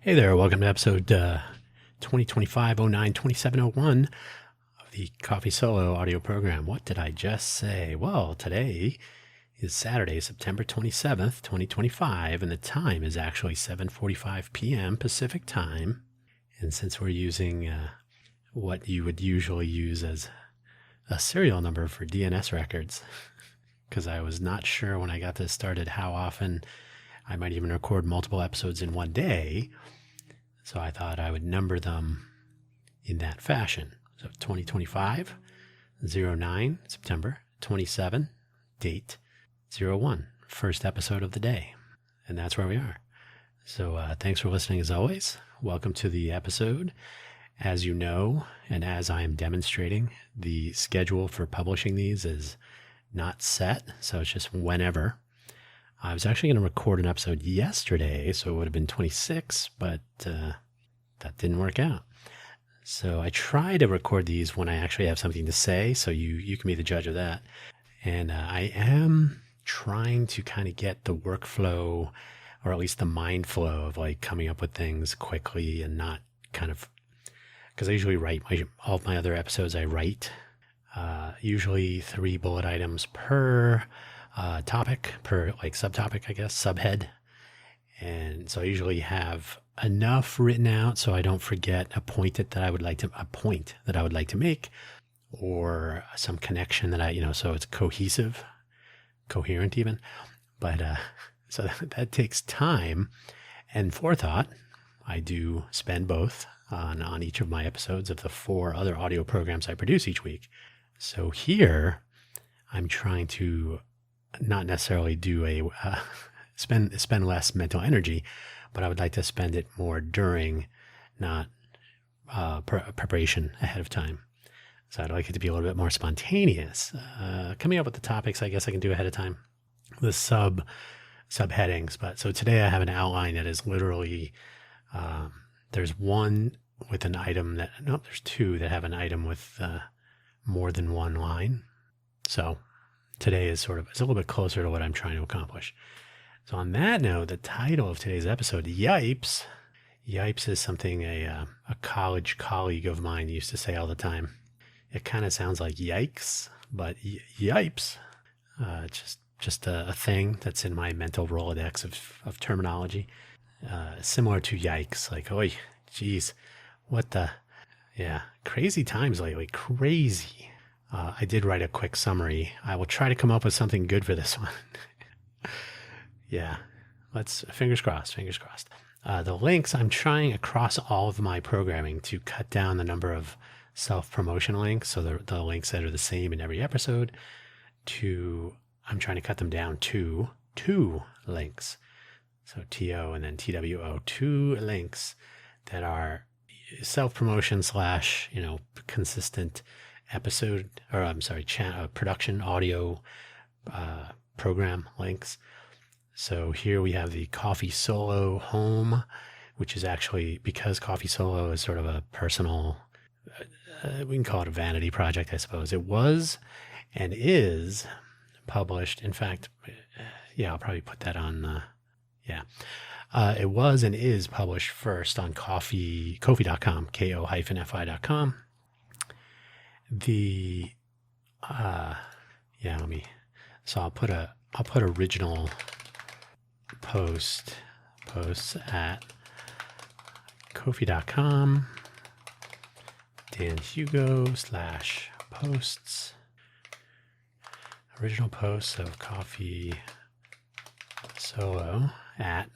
Hey there, welcome to episode 2025-09-2701 of the Coffee Solo audio program. What did I just say? Well, today is Saturday, September 27th, 2025, and the time is actually 7:45 p.m. Pacific time. And since we're using what you would usually use as a serial number for DNS records, because I was not sure when I got this started how often I might even record multiple episodes in one day. So I thought I would number them in that fashion. So 2025, 09, September, 27, date 01, first episode of the day. And that's where we are. So thanks for listening as always. Welcome to the episode. As you know, and as I am demonstrating, the schedule for publishing these is not set. So it's just whenever. I was actually going to record an episode yesterday, so it would have been 26, but that didn't work out. So I try to record these when I actually have something to say, so you can be the judge of that. And I am trying to kind of get the workflow, or at least the mind flow of like coming up with things quickly and not kind of, because I usually write all of my other episodes. I write usually 3 bullet items per topic, per like subtopic, I guess, subhead. And so I usually have enough written out so I don't forget a point that I would like to make, or some connection that so it's cohesive, coherent even. But so that takes time and forethought. I do spend both on each of my episodes of the 4 other audio programs I produce each week. So here I'm trying to not necessarily do spend less mental energy, but I would like to spend it more during, not preparation ahead of time. So I'd like it to be a little bit more spontaneous. Coming up with the topics, I guess I can do ahead of time, the subheadings. But so today I have an outline that is literally, there's one with an item there's 2 that have an item with more than one line. So today is it's a little bit closer to what I'm trying to accomplish. So on that note, the title of today's episode, Yipes. Yipes is something a college colleague of mine used to say all the time. It kind of sounds like yikes, but yipes. Just a thing that's in my mental Rolodex of terminology. Similar to yikes, like, oi, geez, what the, yeah, crazy times lately, crazy. I did write a quick summary. I will try to come up with something good for this one. Yeah, fingers crossed. The links, I'm trying across all of my programming to cut down the number of self-promotion links. So the links that are the same in every episode I'm trying to cut them down to 2 links. So TO and then TWO, 2 links that are self-promotion / consistent episode, or production audio program links. So here we have the Coffee Solo home, which is actually, because Coffee Solo is sort of a personal, we can call it a vanity project, I suppose. It was and is published. In fact, I'll probably put that on, it was and is published first on Ko-fi.com, ko-fi.com. I'll put original posts at Ko-fi.com, Dan Hugo /posts, original posts of Coffee Solo at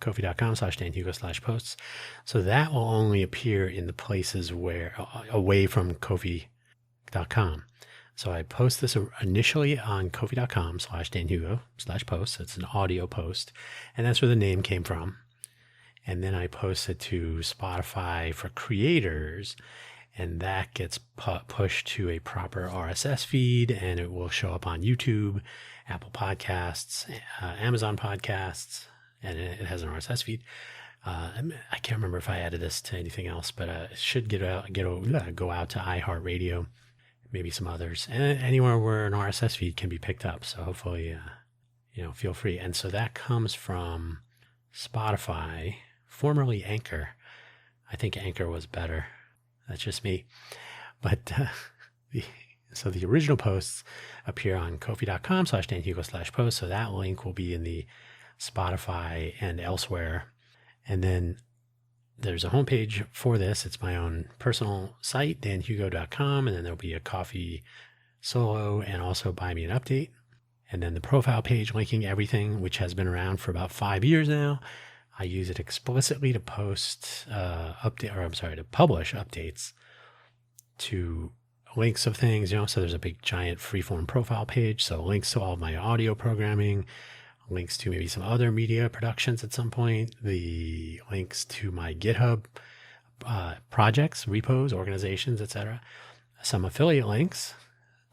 Ko-fi.com /Dan Hugo /posts. So that will only appear in the places where, away from Ko-fi.com. So I post this initially on Ko-fi.com /Dan Hugo /posts. It's an audio post, and that's where the name came from. And then I post it to Spotify for creators, and that gets pushed to a proper RSS feed, and it will show up on YouTube, Apple Podcasts, Amazon Podcasts, and it has an RSS feed. I can't remember if I added this to anything else, but it should go out to iHeartRadio, maybe some others, and anywhere where an RSS feed can be picked up. So hopefully, feel free. And so that comes from Spotify formerly Anchor. I think Anchor was better. That's just me. But so the original posts appear on ko-fi.com/danhugo/post. So that link will be in the Spotify and elsewhere. And then there's a homepage for this. It's my own personal site, danhugo.com. And then there'll be a coffee solo and also buy me an update. And then the profile page linking everything, which has been around for about 5 years now. I use it explicitly to publish updates to links of things, so there's a big giant freeform profile page. So links to all of my audio programming, links to maybe some other media productions at some point, the links to my GitHub projects, repos, organizations, etc. Some affiliate links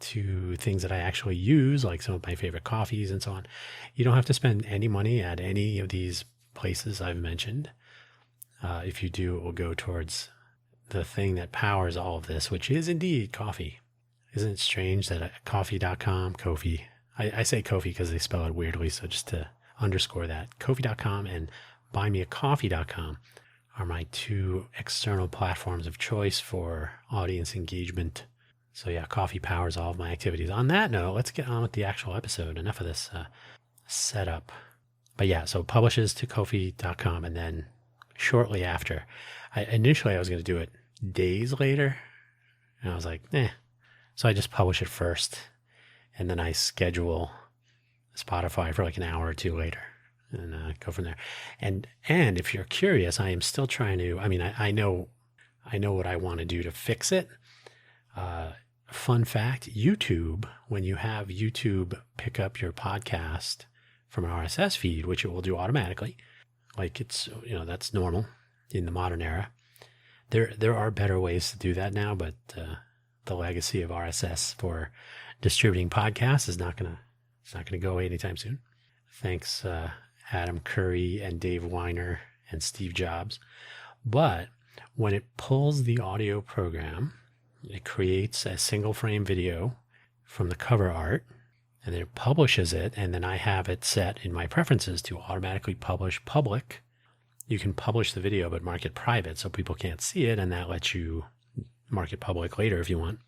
to things that I actually use, like some of my favorite coffees and so on. You don't have to spend any money at any of these places I've mentioned. If you do, it will go towards the thing that powers all of this, which is indeed coffee. Isn't it strange that coffee.com, Ko-fi, I say Ko-fi because they spell it weirdly, so just to underscore that, Ko-fi.com and buymeacoffee.com are my two external platforms of choice for audience engagement. So yeah, coffee powers all of my activities. On that note, let's get on with the actual episode. Enough of this setup. But yeah, so publishes to ko-fi.com, and then shortly after, initially I was going to do it days later, and I was like, So I just publish it first, and then I schedule Spotify for like an hour or two later, and go from there. And if you're curious, I am still trying to. I know what I want to do to fix it. Fun fact: YouTube, when you have YouTube pick up your podcast from an RSS feed, which it will do automatically, like it's, that's normal in the modern era. There are better ways to do that now, but the legacy of RSS for distributing podcasts is not gonna go away anytime soon. Thanks, Adam Curry and Dave Weiner and Steve Jobs. But when it pulls the audio program, it creates a single frame video from the cover art, and then it publishes it, and then I have it set in my preferences to automatically publish public. You can publish the video, but mark it private so people can't see it, and that lets you mark it public later if you want.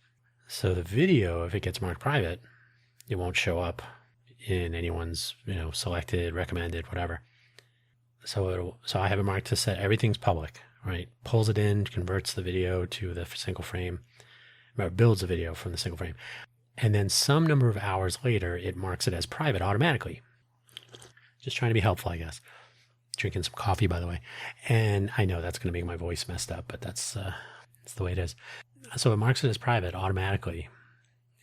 So the video, if it gets marked private, it won't show up in anyone's, selected, recommended, whatever. So I have it marked to set everything's public, right? Pulls it in, converts the video to the single frame, or builds a video from the single frame. And then some number of hours later, it marks it as private automatically. Just trying to be helpful, I guess. Drinking some coffee, by the way. And I know that's going to make my voice messed up, but that's the way it is. So it marks it as private automatically.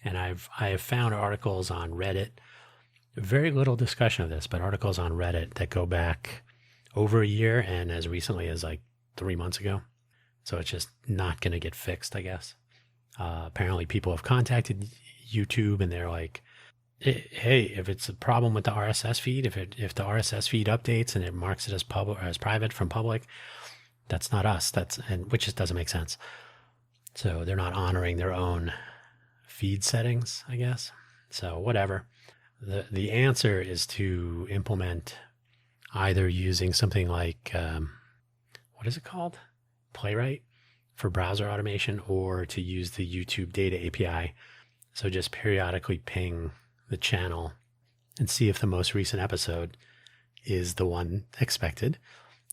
And I have found articles on Reddit, very little discussion of this, but articles on Reddit that go back over a year and as recently as like 3 months ago. So it's just not going to get fixed, I guess. Apparently people have contacted YouTube and they're like, hey, if it's a problem with the RSS feed, if the RSS feed updates and it marks it as public or as private from public, that's not us. Which just doesn't make sense. So they're not honoring their own feed settings, I guess. So whatever. The answer is to implement either using something like, what is it called? Playwright for browser automation, or to use the YouTube data API. So just periodically ping the channel and see if the most recent episode is the one expected.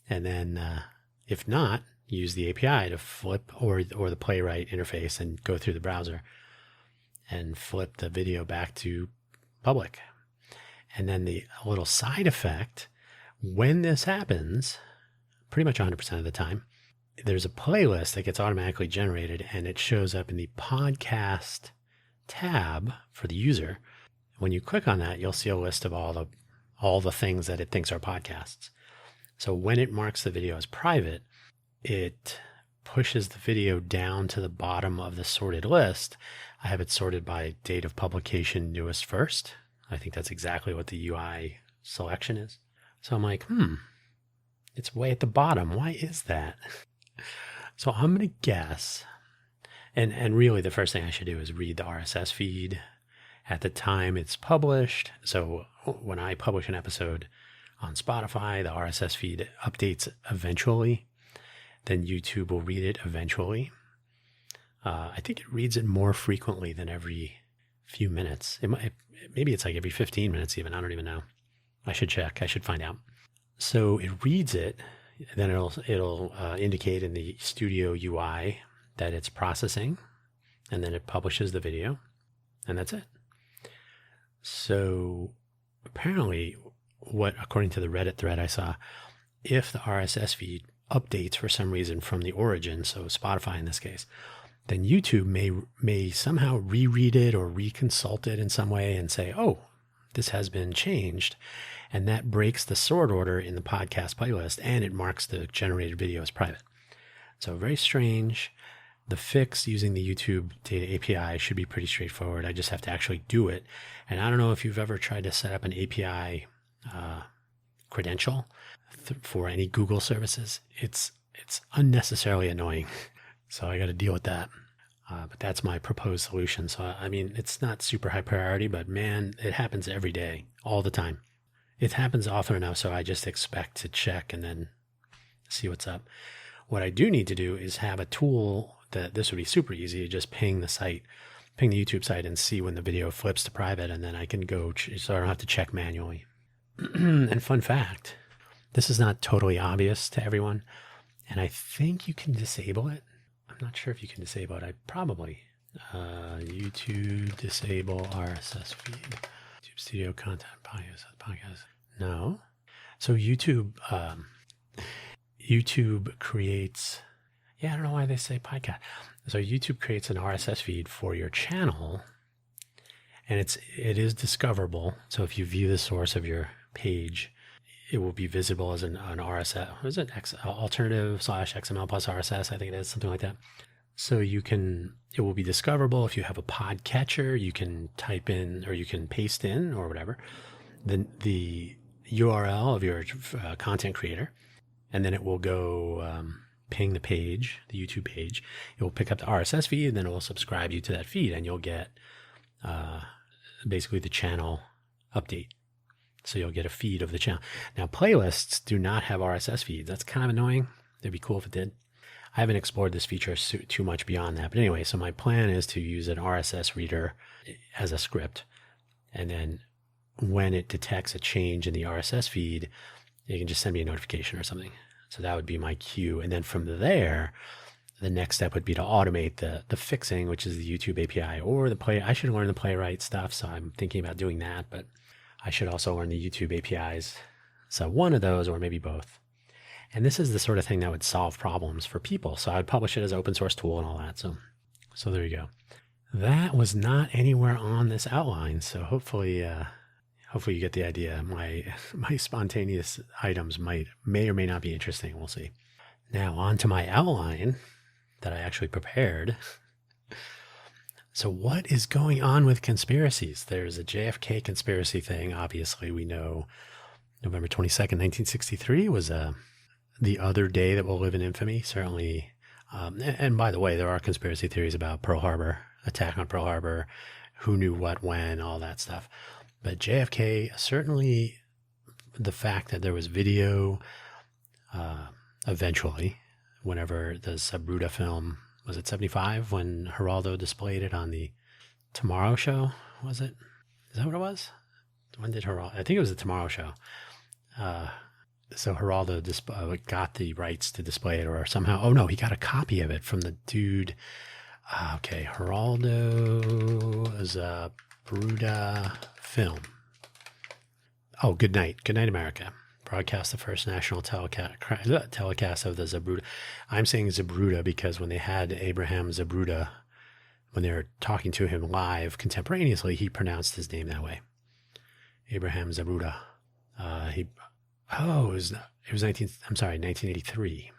And then if not, use the API to flip or the Playwright interface and go through the browser and flip the video back to public. And then the little side effect, when this happens, pretty much 100% of the time, there's a playlist that gets automatically generated and it shows up in the podcast tab for the user. When you click on that, you'll see a list of all the things that it thinks are podcasts. So when it marks the video as private, it pushes the video down to the bottom of the sorted list. I have it sorted by date of publication, newest first. I think that's exactly what the UI selection is. So I'm like, it's way at the bottom. Why is that? So I'm going to guess, and really the first thing I should do is read the RSS feed at the time it's published. So when I publish an episode, On Spotify, the RSS feed updates eventually. Then YouTube will read it eventually. I think it reads it more frequently than every few minutes. Maybe it's like every 15 minutes even. I don't even know. I should check. I should find out. So it reads it, then it'll indicate in the Studio UI that it's processing, and then it publishes the video, and that's it. So apparently, according to the Reddit thread I saw, if the RSS feed updates for some reason from the origin, so Spotify in this case, then YouTube may somehow reread it or reconsult it in some way and say, oh, this has been changed. And that breaks the sort order in the podcast playlist, and it marks the generated video as private. So very strange. The fix using the YouTube data API should be pretty straightforward. I just have to actually do it. And I don't know if you've ever tried to set up an API credential for any Google services. It's unnecessarily annoying. So I got to deal with that. But that's my proposed solution. So, I mean, it's not super high priority, but man, it happens every day, all the time. It happens often enough, so I just expect to check and then see what's up. What I do need to do is have a tool that this would be super easy to just ping the YouTube site and see when the video flips to private, and then I can go, so I don't have to check manually. And fun fact, this is not totally obvious to everyone, and I think you can disable it. I'm not sure if you can disable it. I probably. YouTube disable RSS feed. YouTube Studio content podcast. No. So YouTube creates, I don't know why they say podcast. So YouTube creates an RSS feed for your channel, and it is discoverable. So if you view the source of your page, it will be visible as an RSS. What is it? Alternative/XML plus RSS, I think it is, something like that. So it will be discoverable. If you have a podcatcher, you can type in, or you can paste in, or whatever, the URL of your content creator, and then it will go ping the page, the YouTube page. It will pick up the RSS feed, and then it will subscribe you to that feed, and you'll get basically the channel update. So you'll get a feed of the channel. Now, playlists do not have RSS feeds. That's kind of annoying. It'd be cool if it did. I haven't explored this feature too much beyond that. But anyway, so my plan is to use an RSS reader as a script. And then when it detects a change in the RSS feed, you can just send me a notification or something. So that would be my cue. And then from there, the next step would be to automate the fixing, which is the YouTube API or I should learn the Playwright stuff. So I'm thinking about doing that, but I should also learn the YouTube APIs. So one of those, or maybe both. And this is the sort of thing that would solve problems for people. So I'd publish it as an open source tool and all that. So there you go. That was not anywhere on this outline. So hopefully you get the idea. My spontaneous items may or may not be interesting. We'll see. Now on to my outline that I actually prepared. So what is going on with conspiracies? There's a JFK conspiracy thing. Obviously, we know November 22nd, 1963 was the other day that will live in infamy, certainly. And by the way, there are conspiracy theories about Pearl Harbor, attack on Pearl Harbor, who knew what, when, all that stuff. But JFK, certainly the fact that there was video eventually, whenever the Zabruta film, was it 75 when Geraldo displayed it on the Tomorrow Show? Was it? Is that what it was? When did Geraldo? I think it was the Tomorrow Show. So Geraldo got the rights to display it, or somehow, oh no, he got a copy of it from the dude. Okay, Geraldo Zabruta film. Oh, Good Night America. Broadcast the first national telecast of the Zabruta. I'm saying Zabruta because when they had Abraham Zabruta, when they were talking to him live contemporaneously, he pronounced his name that way. Abraham Zabruta. It was 1983,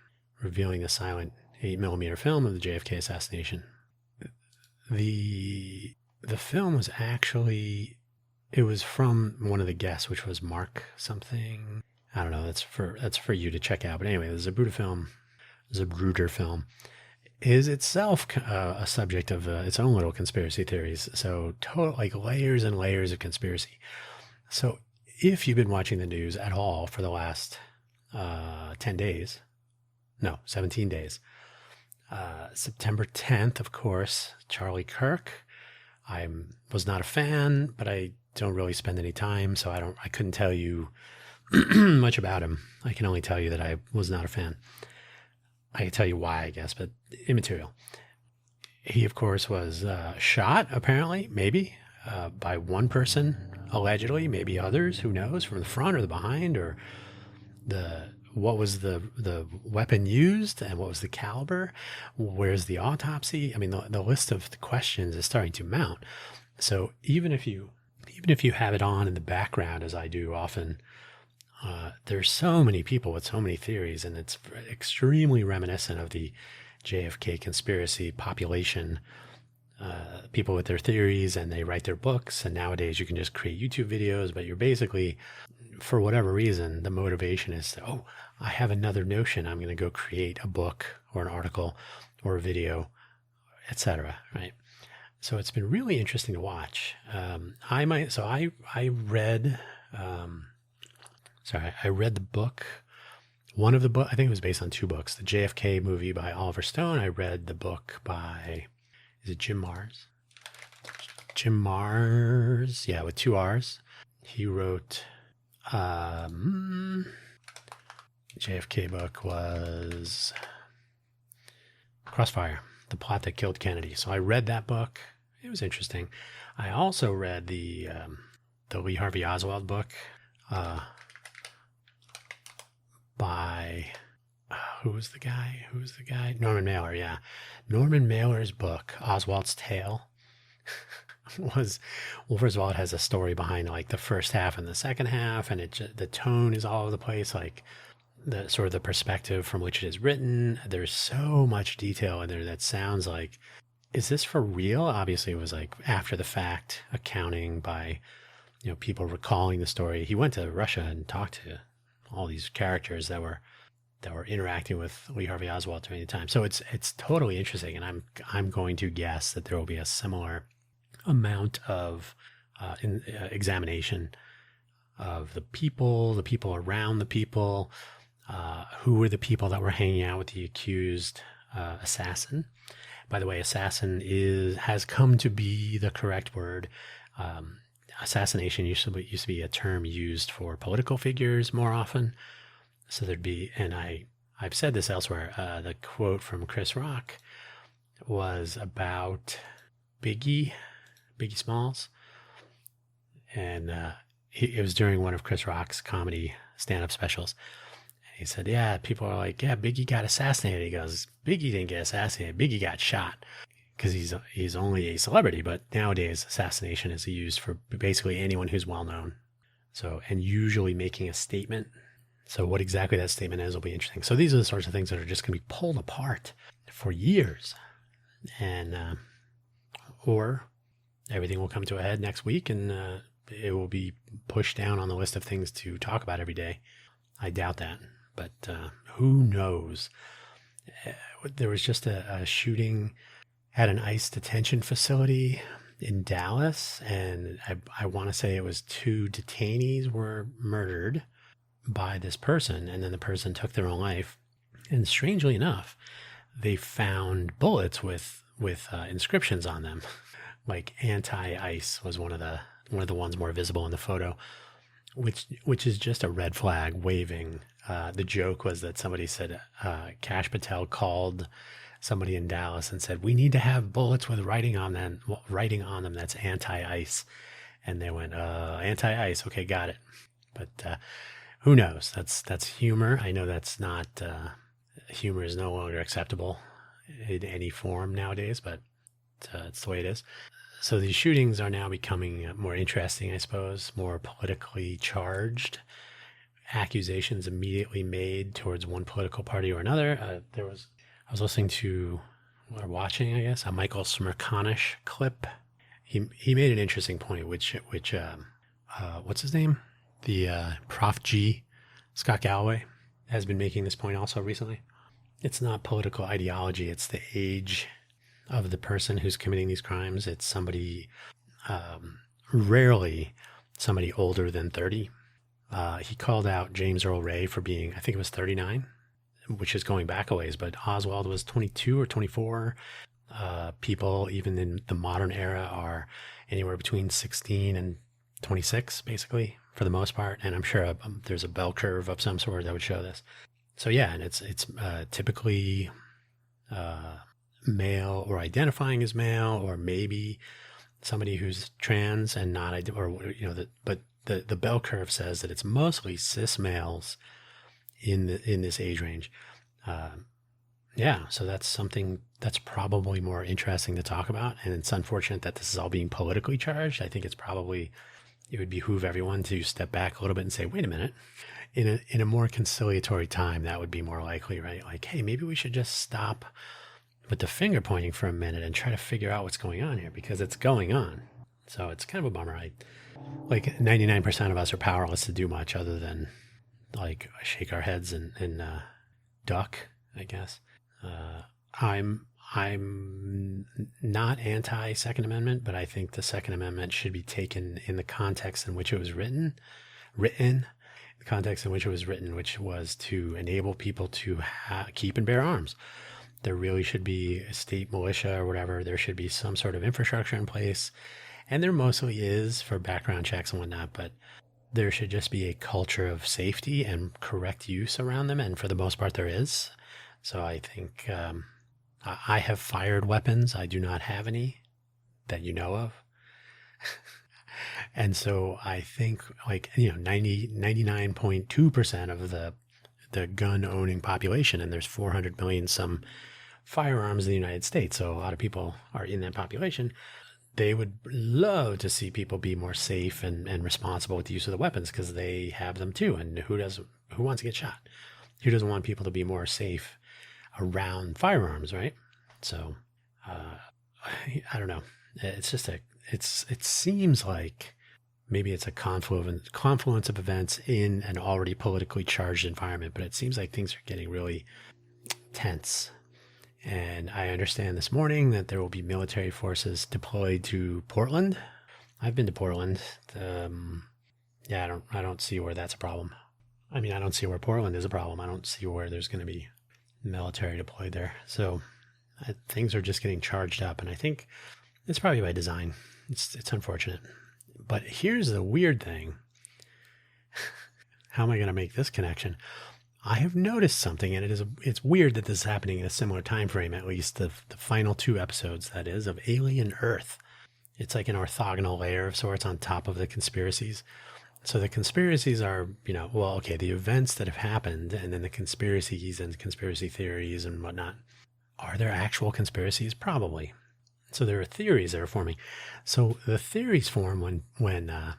revealing the silent 8mm film of the JFK assassination. The film was actually, it was from one of the guests, which was Mark something. I don't know. That's for you to check out. But anyway, the Zabruder film is itself a subject of its own little conspiracy theories. So total, like layers and layers of conspiracy. So if you've been watching the news at all for the last 10 days, no, 17 days, September 10th, of course, Charlie Kirk. I was not a fan, but I don't really spend any time, so I couldn't tell you much about him. I can only tell you that I was not a fan. I can tell you why, I guess, but immaterial. He, of course, was shot, apparently, maybe, by one person, allegedly, maybe others, who knows, from the front or the behind, or what was the weapon used and what was the caliber? Where's the autopsy? I mean, the list of the questions is starting to mount. So even if you have it on in the background, as I do often, there's so many people with so many theories, and it's extremely reminiscent of the JFK conspiracy population. People with their theories, and they write their books, and nowadays you can just create YouTube videos, but you're basically, for whatever reason, the motivation is to, oh, I have another notion. I'm going to go create a book or an article or a video, etc. Right? So it's been really interesting to watch. I read the book. One of the book, I think it was based on two books. The JFK movie by Oliver Stone. I read the book by, is it Jim Marrs? Jim Marrs, yeah, with two R's. He wrote, JFK book was Crossfire, The Plot That Killed Kennedy. So I read that book. It was interesting. I also read the Lee Harvey Oswald book by, who was the guy? Norman Mailer, yeah. Norman Mailer's book, Oswald's Tale, was, well, first of all, it has a story behind like the first half and the second half, and the tone is all over the place, like the sort of the perspective from which it is written. There's so much detail in there that sounds like, is this for real? Obviously, it was like after the fact accounting by, people recalling the story. He went to Russia and talked to all these characters that were interacting with Lee Harvey Oswald during the time. So it's totally interesting, and I'm going to guess that there will be a similar amount of examination of the people around the people, who were the people that were hanging out with the accused assassin. By the way, assassin has come to be the correct word. Assassination used to be a term used for political figures more often. So there'd be, and I've said this elsewhere, the quote from Chris Rock was about Biggie Smalls. And it was during one of Chris Rock's comedy stand-up specials. And he said, yeah, people are like, yeah, Biggie got assassinated. He goes, Biggie didn't get assassinated. Biggie got shot. Because he's only a celebrity, but nowadays assassination is used for basically anyone who's well-known. So, and usually making a statement. So what exactly that statement is will be interesting. So these are the sorts of things that are just going to be pulled apart for years. And, or everything will come to a head next week, and it will be pushed down on the list of things to talk about every day. I doubt that, but who knows? There was just a shooting at an ICE detention facility in Dallas, and I want to say it was 2 detainees were murdered by this person, and then the person took their own life. And strangely enough, they found bullets with inscriptions on them. Like anti-ICE was one of the ones more visible in the photo, which is just a red flag waving. The joke was that somebody said, Kash Patel called somebody in Dallas and said, we need to have bullets with writing on them that's anti-ICE. And they went, anti-ICE. Okay, got it. But who knows? That's humor. I know that's not, humor is no longer acceptable in any form nowadays, but it's the way it is. So these shootings are now becoming more interesting, I suppose, more politically charged. Accusations immediately made towards one political party or another. I was listening to, or watching, I guess, a Michael Smerconish clip. He made an interesting point, which what's his name? The Prof G, Scott Galloway, has been making this point also recently. It's not political ideology, it's the age of the person who's committing these crimes. It's somebody, rarely somebody older than 30. He called out James Earl Ray for being, I think it was 39, which is going back a ways, but Oswald was 22 or 24. People, even in the modern era, are anywhere between 16 and 26, basically, for the most part. And I'm sure there's a bell curve of some sort that would show this. So yeah, and it's typically male or identifying as male, or maybe somebody who's trans and not, but the bell curve says that it's mostly cis males in this age range. Yeah, so that's something that's probably more interesting to talk about, and it's unfortunate that this is all being politically charged. I think it would behoove everyone to step back a little bit and say, wait a minute, in a more conciliatory time, that would be more likely, right? Like, hey, maybe we should just stop with the finger pointing for a minute and try to figure out what's going on here, because it's going on. So it's kind of a bummer. Like 99% of us are powerless to do much other than like shake our heads and duck, I guess. I'm not anti Second Amendment, but I think the Second Amendment should be taken in the context in which it was written, the context in which it was written, which was to enable people to keep and bear arms. There really should be a state militia or whatever. There should be some sort of infrastructure in place. And there mostly is for background checks and whatnot, but there should just be a culture of safety and correct use around them. And for the most part, there is. So I think I have fired weapons. I do not have any that you know of. And so I think 99.2% of the gun owning population, and there's 400 million some firearms in the United States. So a lot of people are in that population. They would love to see people be more safe and responsible with the use of the weapons, because they have them too. And who wants to get shot? Who doesn't want people to be more safe around firearms, right? So I don't know. It's just it seems like maybe it's a confluence of events in an already politically charged environment, but it seems like things are getting really tense. And I understand this morning that there will be military forces deployed to Portland. I've been to Portland. Yeah, I don't see where that's a problem. I mean, I don't see where Portland is a problem. I don't see where there's going to be military deployed there. So things are just getting charged up, and I think it's probably by design. It's unfortunate. But here's the weird thing. How am I going to make this connection? I have noticed something, and it's weird that this is happening in a similar time frame, at least the final 2 episodes, that is, of Alien Earth. It's like an orthogonal layer of sorts on top of the conspiracies. So the conspiracies are, the events that have happened, and then the conspiracies and conspiracy theories and whatnot. Are there actual conspiracies? Probably. So there are theories that are forming. So the theories form when the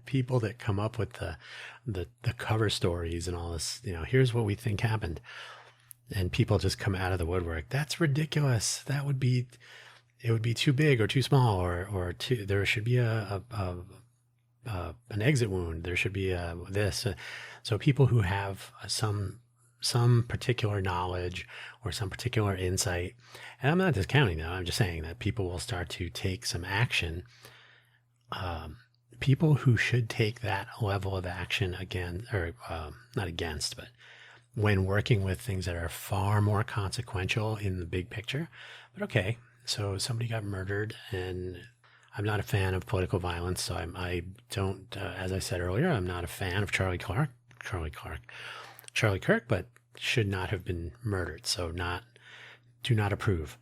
people that come up with the cover stories and all this, here's what we think happened, and people just come out of the woodwork. That's ridiculous. It would be too big or too small, or there should be an exit wound. There should be this. So people who have some particular knowledge or some particular insight, and I'm not discounting that. I'm just saying that people will start to take some action. People who should take that level of action again, or not against, but when working with things that are far more consequential in the big picture. But okay, so somebody got murdered, and I'm not a fan of political violence, so I don't, as I said earlier, I'm not a fan of Charlie Kirk, but should not have been murdered. So do not approve.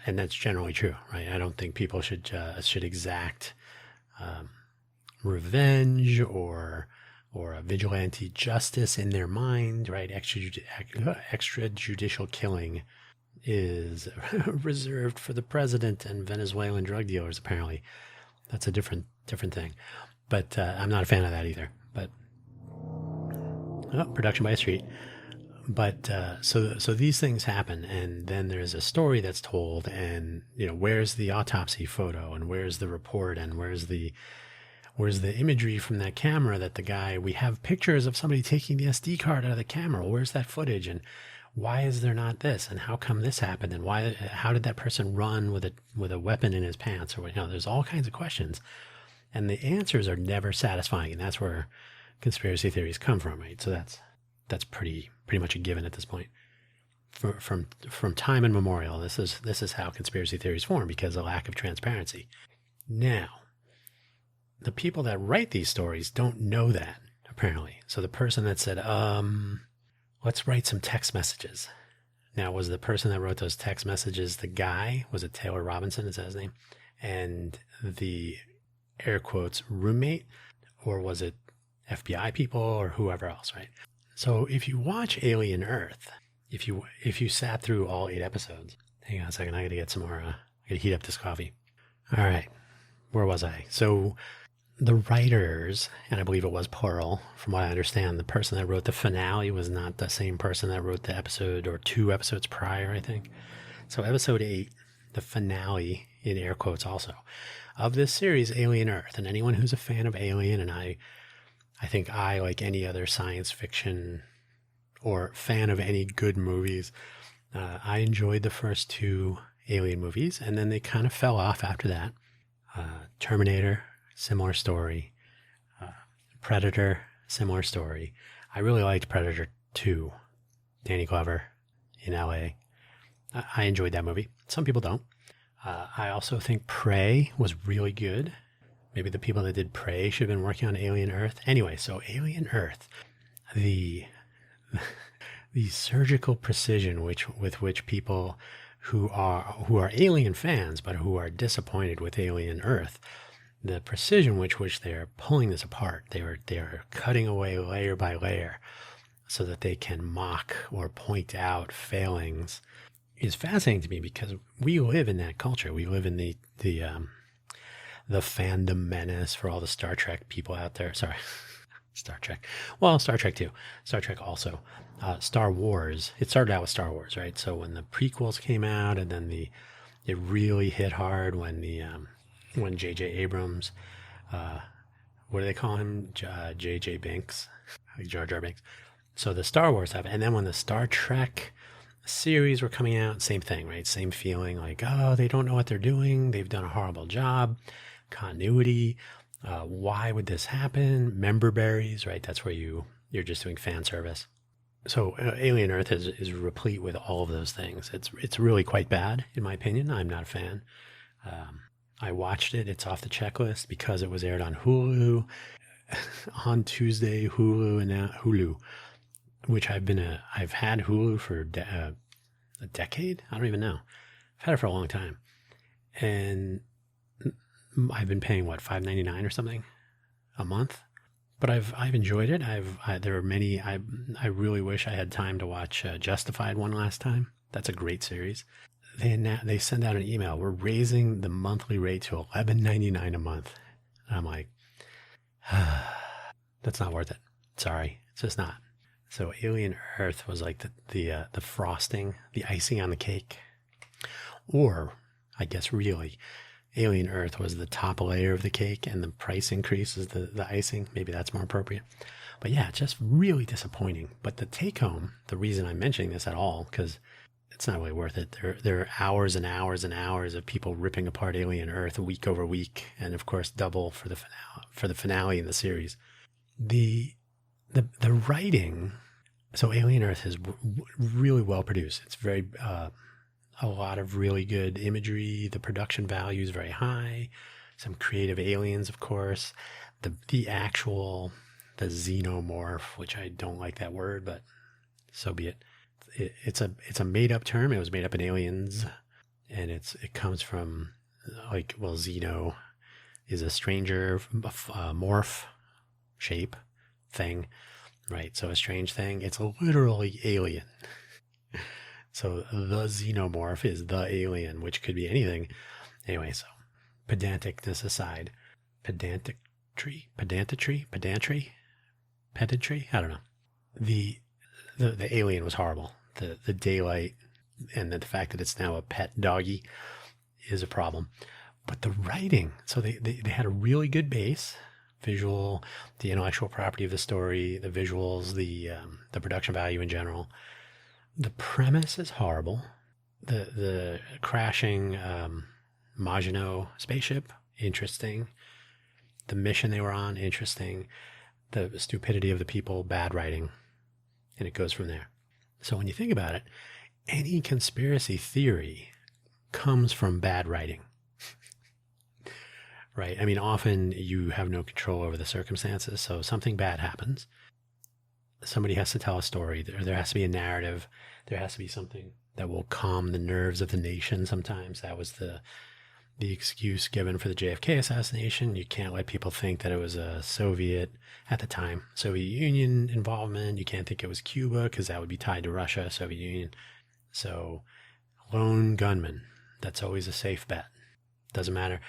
And that's generally true, right? I don't think people should exact revenge or a vigilante justice in their mind, right? Extrajudicial killing is reserved for the president and Venezuelan drug dealers, apparently. That's a different thing. But I'm not a fan of that either. But production by a street. But so these things happen, and then there's a story that's told, and where's the autopsy photo, and where's the report, and where's the imagery from that camera that we have pictures of somebody taking the SD card out of the camera. Where's that footage, and why is there not this, and how come this happened, and how did that person run with a weapon in his pants, or there's all kinds of questions, and the answers are never satisfying, and that's where conspiracy theories come from, right? So that's pretty much a given at this point. From time immemorial, this is how conspiracy theories form, because of lack of transparency. Now, the people that write these stories don't know that, apparently. So the person that said, let's write some text messages. Now, was the person that wrote those text messages the guy? Was it Taylor Robinson? Is that his name? And the air quotes roommate? Or was it FBI people or whoever else, right? So if you watch Alien Earth, if you sat through all 8 episodes, hang on a second, I gotta get some more, I gotta heat up this coffee. All right, where was I? So the writers, and I believe it was plural, from what I understand, the person that wrote the finale was not the same person that wrote the episode or 2 episodes prior, I think. So episode 8, the finale, in air quotes also, of this series, Alien Earth. And anyone who's a fan of Alien, and I think I, like any other science fiction or fan of any good movies, I enjoyed the first 2 Alien movies, and then they kind of fell off after that. Terminator, similar story. Predator, similar story. I really liked Predator 2, Danny Glover in LA. I enjoyed that movie. Some people don't. I also think Prey was really good. Maybe the people that did Prey should have been working on Alien Earth. Anyway, so Alien Earth, the surgical precision with which people who are Alien fans but who are disappointed with Alien Earth, the precision with which they're pulling this apart, they are cutting away layer by layer so that they can mock or point out failings, is fascinating to me, because we live in that culture. We live in the fandom menace for all the Star Trek people out there. Sorry. Star Trek. Well, Star Trek too. Star Trek also. Star Wars. It started out with Star Wars, right? So when the prequels came out, and then it really hit hard when when J.J. Abrams, what do they call him? J.J. Binks, Jar Jar Binks. So the Star Wars stuff, and then when the Star Trek series were coming out, same thing, right? Same feeling, like, oh, they don't know what they're doing. They've done a horrible job. Continuity. Why would this happen? Member berries, right? That's where you're just doing fan service. So Alien Earth is replete with all of those things. It's really quite bad, in my opinion. I'm not a fan. I watched it. It's off the checklist because it was aired on Hulu on Tuesday. Hulu, and now Hulu, which I've had Hulu for a decade. I don't even know. I've had it for a long time, and I've been paying $5.99 or something a month, but I've enjoyed it. There are many. I really wish I had time to watch Justified one last time. That's a great series. They send out an email. We're raising the monthly rate to $11.99 a month. And I'm like, that's not worth it. Sorry, it's just not. So Alien Earth was like the frosting, the icing on the cake, or I guess really, Alien Earth was the top layer of the cake, and the price increase is the icing. Maybe that's more appropriate. But yeah, just really disappointing. But the take home, the reason I'm mentioning this at all, because it's not really worth it. There are hours and hours and hours of people ripping apart Alien Earth week over week, and of course double for the finale in the series. The writing. So Alien Earth is really well produced. It's very a lot of really good imagery. The production value is very high. Some creative aliens, of course. The xenomorph, which I don't like that word, but so be it. It's a made up term. It was made up in Aliens, and it comes from xeno is a stranger morph shape thing, right? So a strange thing. It's literally alien. So the xenomorph is the alien, which could be anything. Anyway, so pedanticness aside, pedantry, I don't know. The alien was horrible. The daylight and the fact that it's now a pet doggy is a problem. But the writing, so they had a really good base, visual, the intellectual property of the story, the visuals, the production value in general. The premise is horrible. The crashing Maginot spaceship, interesting. The mission they were on, interesting. the stupidity of the people, bad writing, and it goes from there. So when you think about it, any conspiracy theory comes from bad writing, right? I mean, often you have no control over the circumstances. So something bad happens. Somebody has to tell a story. There has to be a narrative. There has to be something that will calm the nerves of the nation. Sometimes that was the excuse given for the JFK assassination. You can't let people think that it was a Soviet, at the time, Soviet Union involvement. You can't think it was Cuba because that would be tied to Russia, Soviet Union. So lone gunman, that's always a safe bet. Doesn't matter.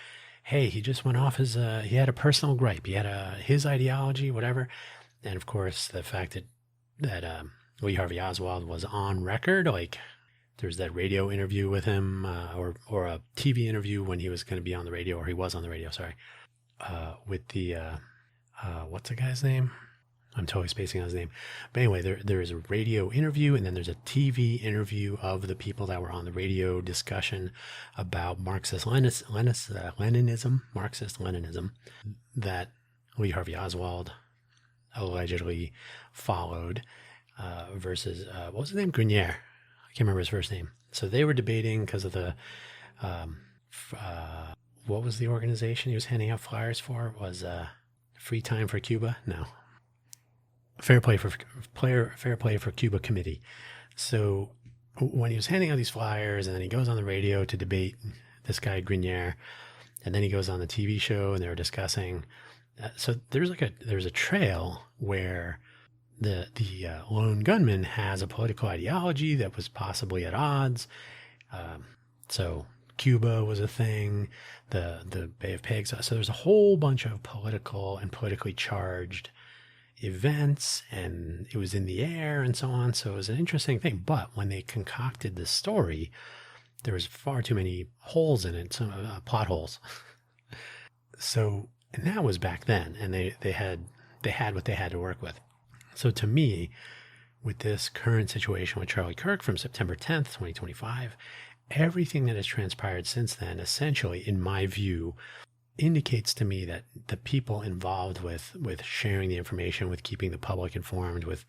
Hey, he just went off he had a personal gripe. He had his ideology, whatever. And of course, the fact that Lee Harvey Oswald was on record, like there's that radio interview with him, or a TV interview when he was going to be on the radio, or he was on the radio, sorry, with the, what's the guy's name? I'm totally spacing on his name. But anyway, there is a radio interview, and then there's a TV interview of the people that were on the radio discussion about Marxist-Leninism that Lee Harvey Oswald allegedly followed, versus, what was his name? Grenier. I can't remember his first name. So they were debating because of the, what was the organization he was handing out flyers for? Was Free Time for Cuba? No. Fair Play for Cuba Committee. So when he was handing out these flyers, and then he goes on the radio to debate this guy Grenier, and then he goes on the TV show and they were discussing. So there's a trail where the lone gunman has a political ideology that was possibly at odds. So Cuba was a thing, the Bay of Pigs. So there's a whole bunch of political and politically charged events, and it was in the air and so on. So it was an interesting thing. But when they concocted this story, there was far too many holes in it, some plot holes. So, and that was back then, and they had what they had to work with. So to me, with this current situation with Charlie Kirk from September 10th, 2025, everything that has transpired since then, essentially, in my view, indicates to me that the people involved with sharing the information, with keeping the public informed, with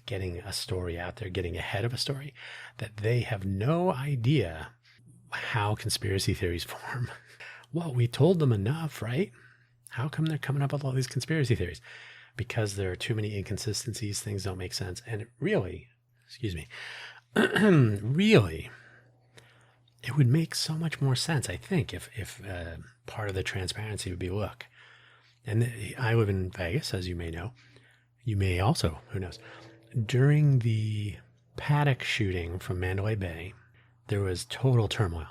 getting a story out there, getting ahead of a story, that they have no idea how conspiracy theories form. Well, we told them enough, right? How come they're coming up with all these conspiracy theories? Because there are too many inconsistencies, things don't make sense. And it really, really, it would make so much more sense, I think, if part of the transparency would be, look, and I live in Vegas, as you may know. You may also, who knows. During the Paddock shooting from Mandalay Bay, there was total turmoil.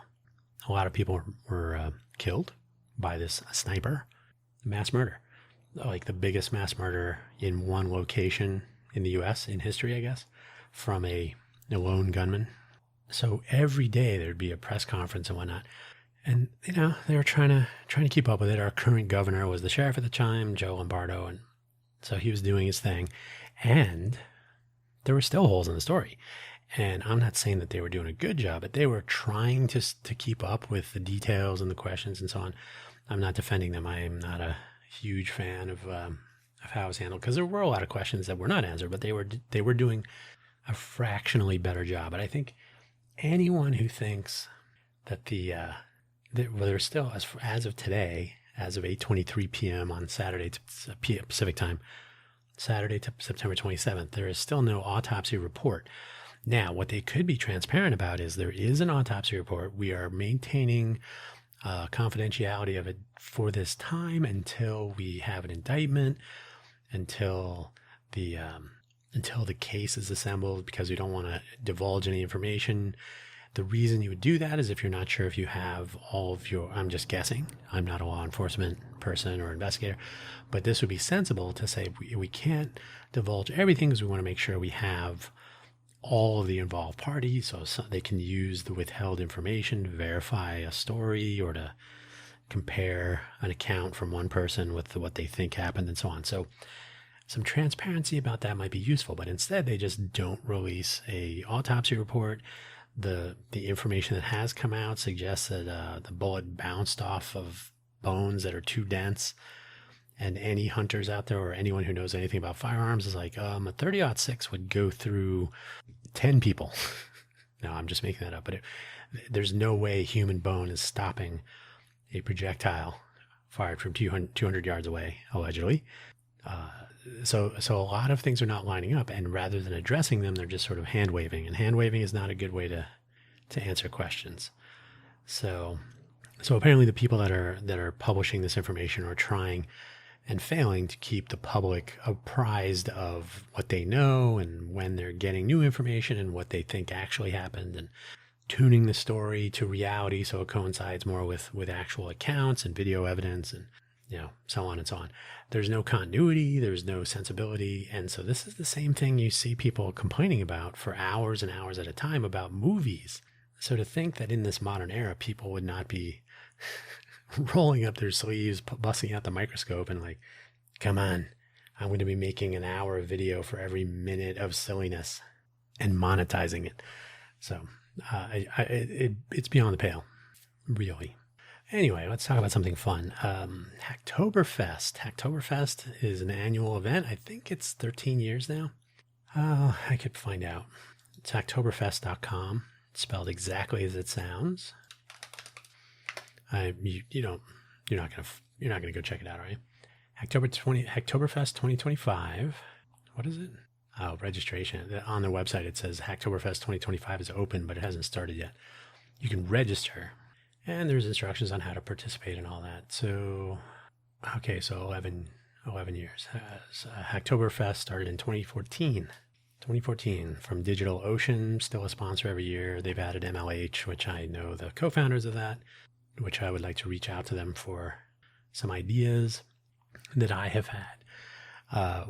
A lot of people were killed by this sniper. Mass murder. Like the biggest mass murder in one location in the U.S. in history, I guess, from a lone gunman. So every day there'd be a press conference and whatnot. And, they were trying to keep up with it. Our current governor was the sheriff at the time, Joe Lombardo. And so he was doing his thing. And there were still holes in the story. And I'm not saying that they were doing a good job, but they were trying to keep up with the details and the questions and so on. I'm not defending them. I am not a huge fan of how it was handled, because there were a lot of questions that were not answered, but they were doing a fractionally better job. But I think anyone who thinks that there's still, as of today, as of 8:23 p.m. on Saturday Pacific time, Saturday to September 27th, there is still no autopsy report. Now, what they could be transparent about is there is an autopsy report. We are maintaining confidentiality of it for this time until we have an indictment, until the case is assembled, because we don't want to divulge any information. The reason you would do that is if you're not sure if you have all of I'm just guessing. I'm not a law enforcement person or investigator, but this would be sensible to say we can't divulge everything because we want to make sure we have all of the involved parties, so they can use the withheld information to verify a story or to compare an account from one person with what they think happened and so on. So some transparency about that might be useful, but instead they just don't release a autopsy report. The information that has come out suggests that the bullet bounced off of bones that are too dense, And any hunters out there or anyone who knows anything about firearms is like, a 30-06 would go through 10 people. No, I'm just making that up. But there's no way human bone is stopping a projectile fired from 200 yards away, allegedly. So a lot of things are not lining up. And rather than addressing them, they're just sort of hand waving. And hand waving is not a good way to answer questions. So apparently the people that are publishing this information are trying and failing to keep the public apprised of what they know and when they're getting new information and what they think actually happened, and tuning the story to reality so it coincides more with actual accounts and video evidence and so on and so on. There's no continuity, there's no sensibility. And so this is the same thing you see people complaining about for hours and hours at a time about movies. So to think that in this modern era, people would not be rolling up their sleeves, busting out the microscope and like, come on, I'm going to be making an hour of video for every minute of silliness and monetizing it. So it's beyond the pale, really. Anyway, let's talk about something fun. Hacktoberfest. Hacktoberfest is an annual event. I think it's 13 years now. I could find out. It's hacktoberfest.com. It's spelled exactly as it sounds. You're not gonna go check it out, right? Hacktoberfest 2025. What is it? Oh, registration. On their website it says Hacktoberfest 2025 is open, but it hasn't started yet. You can register, and there's instructions on how to participate and all that. So, okay, so 11 years. Hacktoberfest started in 2014. 2014 from DigitalOcean, still a sponsor every year. They've added MLH, which I know the co-founders of that, which I would like to reach out to them for some ideas that I have had.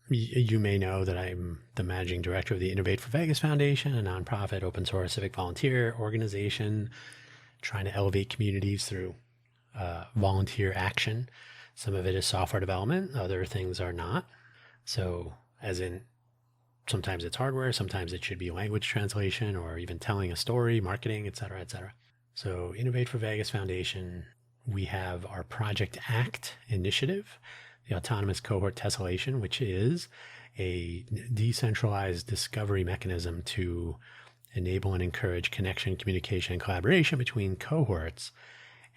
You may know that I'm the managing director of the Innovate for Vegas Foundation, a nonprofit open source civic volunteer organization trying to elevate communities through volunteer action. Some of it is software development, other things are not. So as in, sometimes it's hardware, sometimes it should be language translation or even telling a story, marketing, et cetera, et cetera. So Innovate for Vegas Foundation, we have our Project ACT initiative, the Autonomous Cohort Tessellation, which is a decentralized discovery mechanism to enable and encourage connection, communication, and collaboration between cohorts.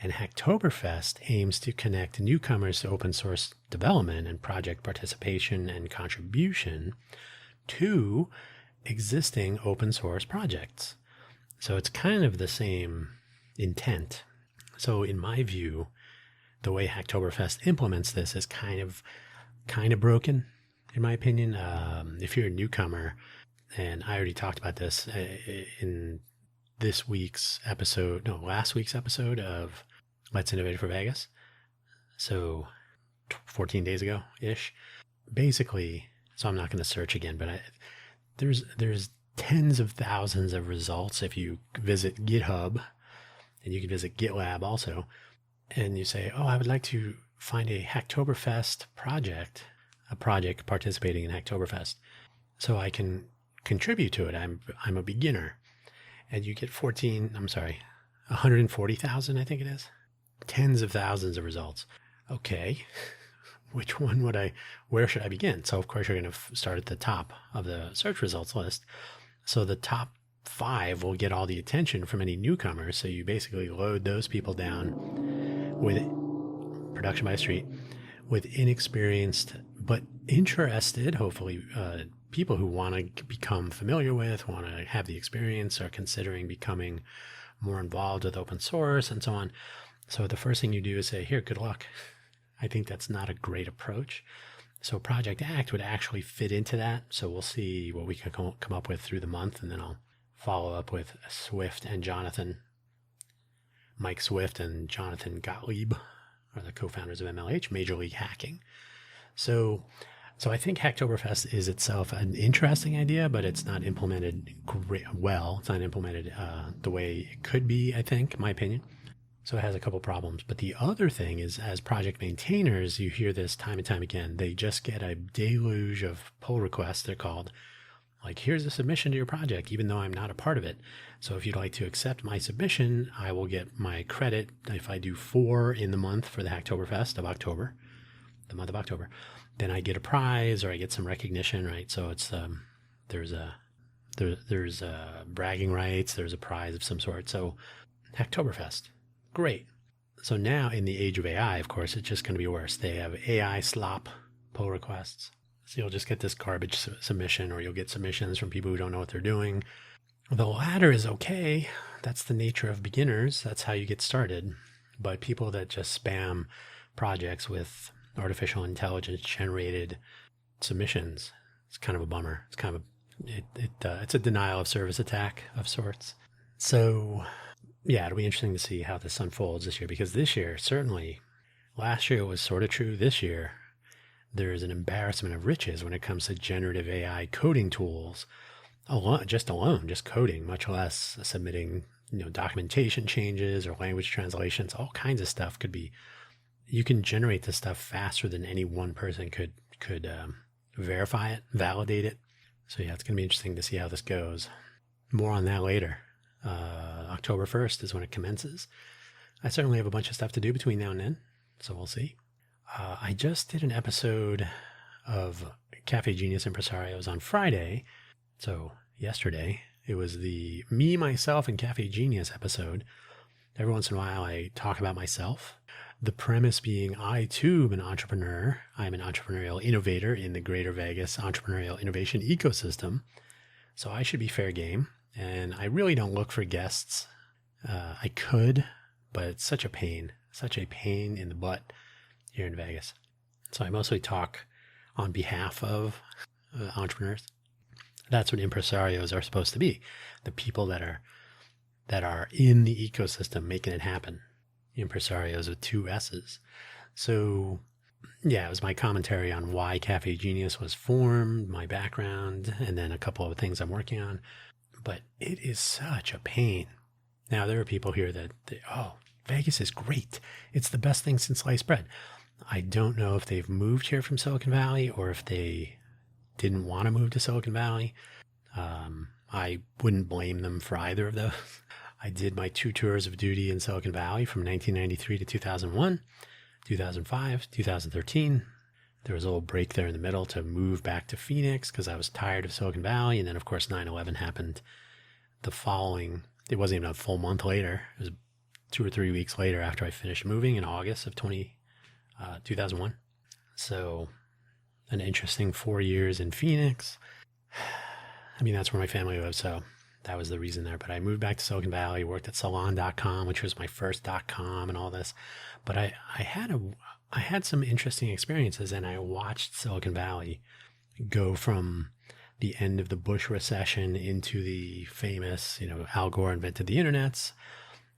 And Hacktoberfest aims to connect newcomers to open source development and project participation and contribution to existing open source projects. So it's kind of the same intent. So in my view, the way Hacktoberfest implements this is kind of broken, in my opinion. If you're a newcomer, and I already talked about this in last week's episode of Let's Innovate for Vegas. So 14 days ago-ish. Basically, so I'm not going to search again, but there's tens of thousands of results if you visit GitHub, and you can visit GitLab also, and you say, I would like to find a Hacktoberfest project, a project participating in Hacktoberfest, so I can contribute to it. I'm a beginner. And you get 140,000, I think it is. Tens of thousands of results. Okay, which one where should I begin? So of course you're going to start at the top of the search results list. So the top 5 will get all the attention from any newcomers. So you basically load those people down with production by street with inexperienced but interested, hopefully, people who want to become familiar with, want to have the experience, are considering becoming more involved with open source and so on. So the first thing you do is say, here, good luck. I think that's not a great approach. So Project ACT would actually fit into that. So we'll see what we can come up with through the month, and then I'll follow up with Swift and Jonathan. Mike Swift and Jonathan Gottlieb are the co-founders of MLH, Major League Hacking. So I think Hacktoberfest is itself an interesting idea, but it's not implemented well. It's not implemented the way it could be, I think, in my opinion. So it has a couple problems. But the other thing is, as project maintainers, you hear this time and time again, they just get a deluge of pull requests, they're called. Like, here's a submission to your project, even though I'm not a part of it. So if you'd like to accept my submission, I will get my credit if I do 4 in the month for the Hacktoberfest of October. the month of October, then I get a prize or I get some recognition, right? So it's there's a there's bragging rights, there's a prize of some sort. So Hacktoberfest, great. So now in the age of AI, of course, it's just going to be worse. They have AI slop pull requests. So you'll just get this garbage submission, or you'll get submissions from people who don't know what they're doing. The latter is okay. That's the nature of beginners. That's how you get started. But people that just spam projects with artificial intelligence generated submissions, it's kind of a bummer. It's kind of it's a denial of service attack of sorts. So yeah, it'll be interesting to see how this unfolds this year, because this year, certainly, last year it was sort of true. This year, there is an embarrassment of riches when it comes to generative AI coding tools. Just coding, much less submitting, documentation changes or language translations. All kinds of stuff could be. You can generate this stuff faster than any one person could verify it, validate it. So yeah, it's going to be interesting to see how this goes. More on that later. October 1st is when it commences. I certainly have a bunch of stuff to do between now and then, so we'll see. I just did an episode of Cafe Genius Impresarios on Friday. So yesterday, it was the Me, Myself, and Cafe Genius episode. Every once in a while, I talk about myself. The premise being I, too, am an entrepreneur. I'm an entrepreneurial innovator in the Greater Vegas entrepreneurial innovation ecosystem. So I should be fair game. And I really don't look for guests. I could, but it's such a pain in the butt here in Vegas. So I mostly talk on behalf of entrepreneurs. That's what impresarios are supposed to be. The people that are in the ecosystem making it happen. Impresarios with 2 S's. So yeah, it was my commentary on why Cafe Genius was formed, my background, and then a couple of things I'm working on. But it is such a pain. Now, there are people here that, Vegas is great. It's the best thing since sliced bread. I don't know if they've moved here from Silicon Valley or if they didn't want to move to Silicon Valley. I wouldn't blame them for either of those. I did my 2 tours of duty in Silicon Valley from 1993 to 2001, 2005, 2013. There was a little break there in the middle to move back to Phoenix because I was tired of Silicon Valley. And then, of course, 9/11 happened the following, it wasn't even a full month later. It was 2 or 3 weeks later after I finished moving in August of 2001. So an interesting 4 years in Phoenix. I mean, that's where my family lives, so that was the reason there. But I moved back to Silicon Valley, worked at salon.com, which was my first .com and all this. But I had some interesting experiences, and I watched Silicon Valley go from the end of the Bush recession into the famous, Al Gore invented the internets.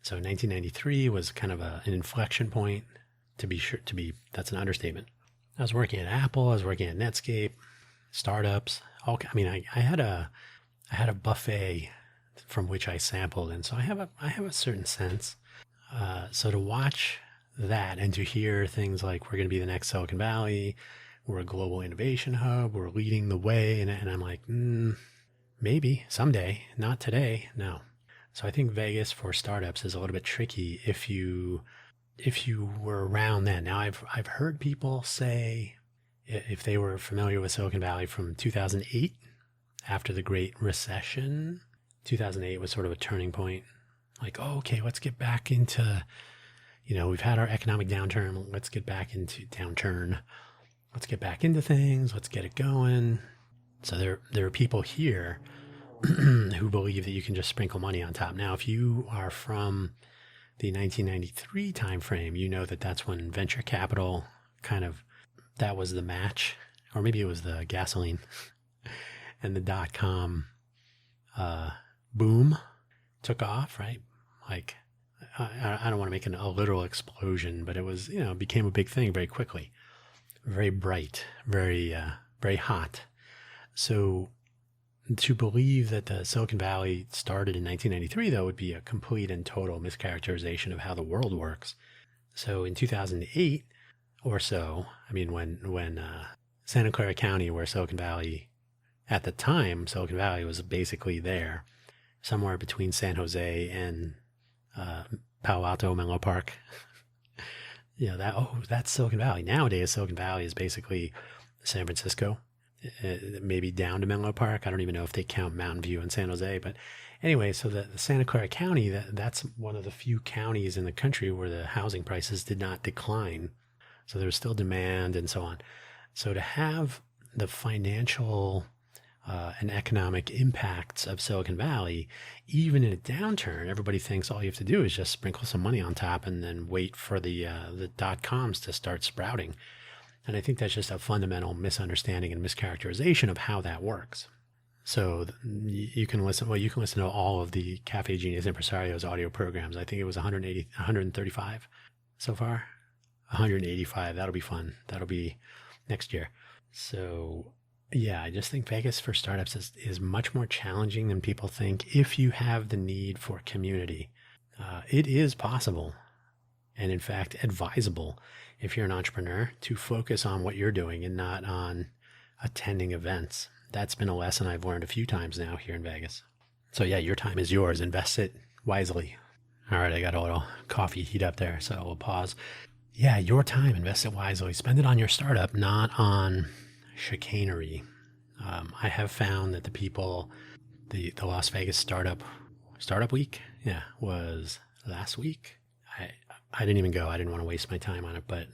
So 1993 was kind of an inflection point, that's an understatement. I was working at Apple, I was working at Netscape, startups. I had a buffet from which I sampled, and so I have a certain sense. So to watch that and to hear things like we're going to be the next Silicon Valley, we're a global innovation hub, we're leading the way, and I'm like, maybe someday, not today, no. So I think Vegas for startups is a little bit tricky if you were around then. Now I've heard people say, if they were familiar with Silicon Valley from 2008, after the Great Recession, 2008 was sort of a turning point. Like, okay, let's get back into, we've had our economic downturn. Let's get back into Let's get back into things. Let's get it going. So there are people here who believe that you can just sprinkle money on top. Now, if you are from the 1993 timeframe, you know that that's when venture capital that was the match, or maybe it was the gasoline, and the .com boom took off, right? Like, I don't want to make a literal explosion, but it was, became a big thing very quickly, very bright, very hot. So to believe that the Silicon Valley started in 1993, though, would be a complete and total mischaracterization of how the world works. So in 2008 or so, when Santa Clara County, where Silicon Valley, at the time, Silicon Valley was basically there, somewhere between San Jose and Palo Alto, Menlo Park. That's Silicon Valley. Nowadays, Silicon Valley is basically San Francisco, maybe down to Menlo Park. I don't even know if they count Mountain View and San Jose, but anyway, so the Santa Clara County, that's one of the few counties in the country where the housing prices did not decline. So there was still demand and so on. So to have the financial and economic impacts of Silicon Valley, even in a downturn, everybody thinks all you have to do is just sprinkle some money on top and then wait for the dot-coms to start sprouting. And I think that's just a fundamental misunderstanding and mischaracterization of how that works. So you can listen to all of the Cafe Genius Impresario's audio programs. I think it was 135 so far. 185. That'll be fun. That'll be next year. So yeah, I just think Vegas for startups is much more challenging than people think if you have the need for community. It is possible, and in fact advisable, if you're an entrepreneur, to focus on what you're doing and not on attending events. That's been a lesson I've learned a few times now here in Vegas. So yeah, your time is yours. Invest it wisely. All right, I got a little coffee heat up there, so we'll pause. Yeah, your time, invest it wisely. Spend it on your startup, not on chicanery. I have found that the Las Vegas startup week, was last week. I didn't even go. I didn't want to waste my time on it, but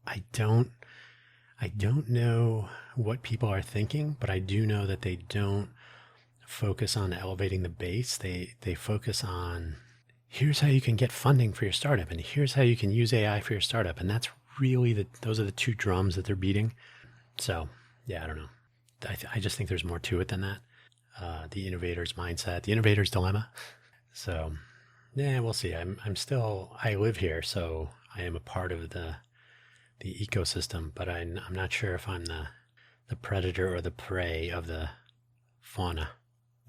I don't know what people are thinking, but I do know that they don't focus on elevating the base. They focus on, here's how you can get funding for your startup, and here's how you can use AI for your startup. And that's really those are the two drums that they're beating. So yeah, I don't know. I just think there's more to it than that. The innovator's mindset, the innovator's dilemma. So yeah, we'll see. I live here, so I am a part of the ecosystem, but I'm not sure if I'm the predator or the prey of the fauna.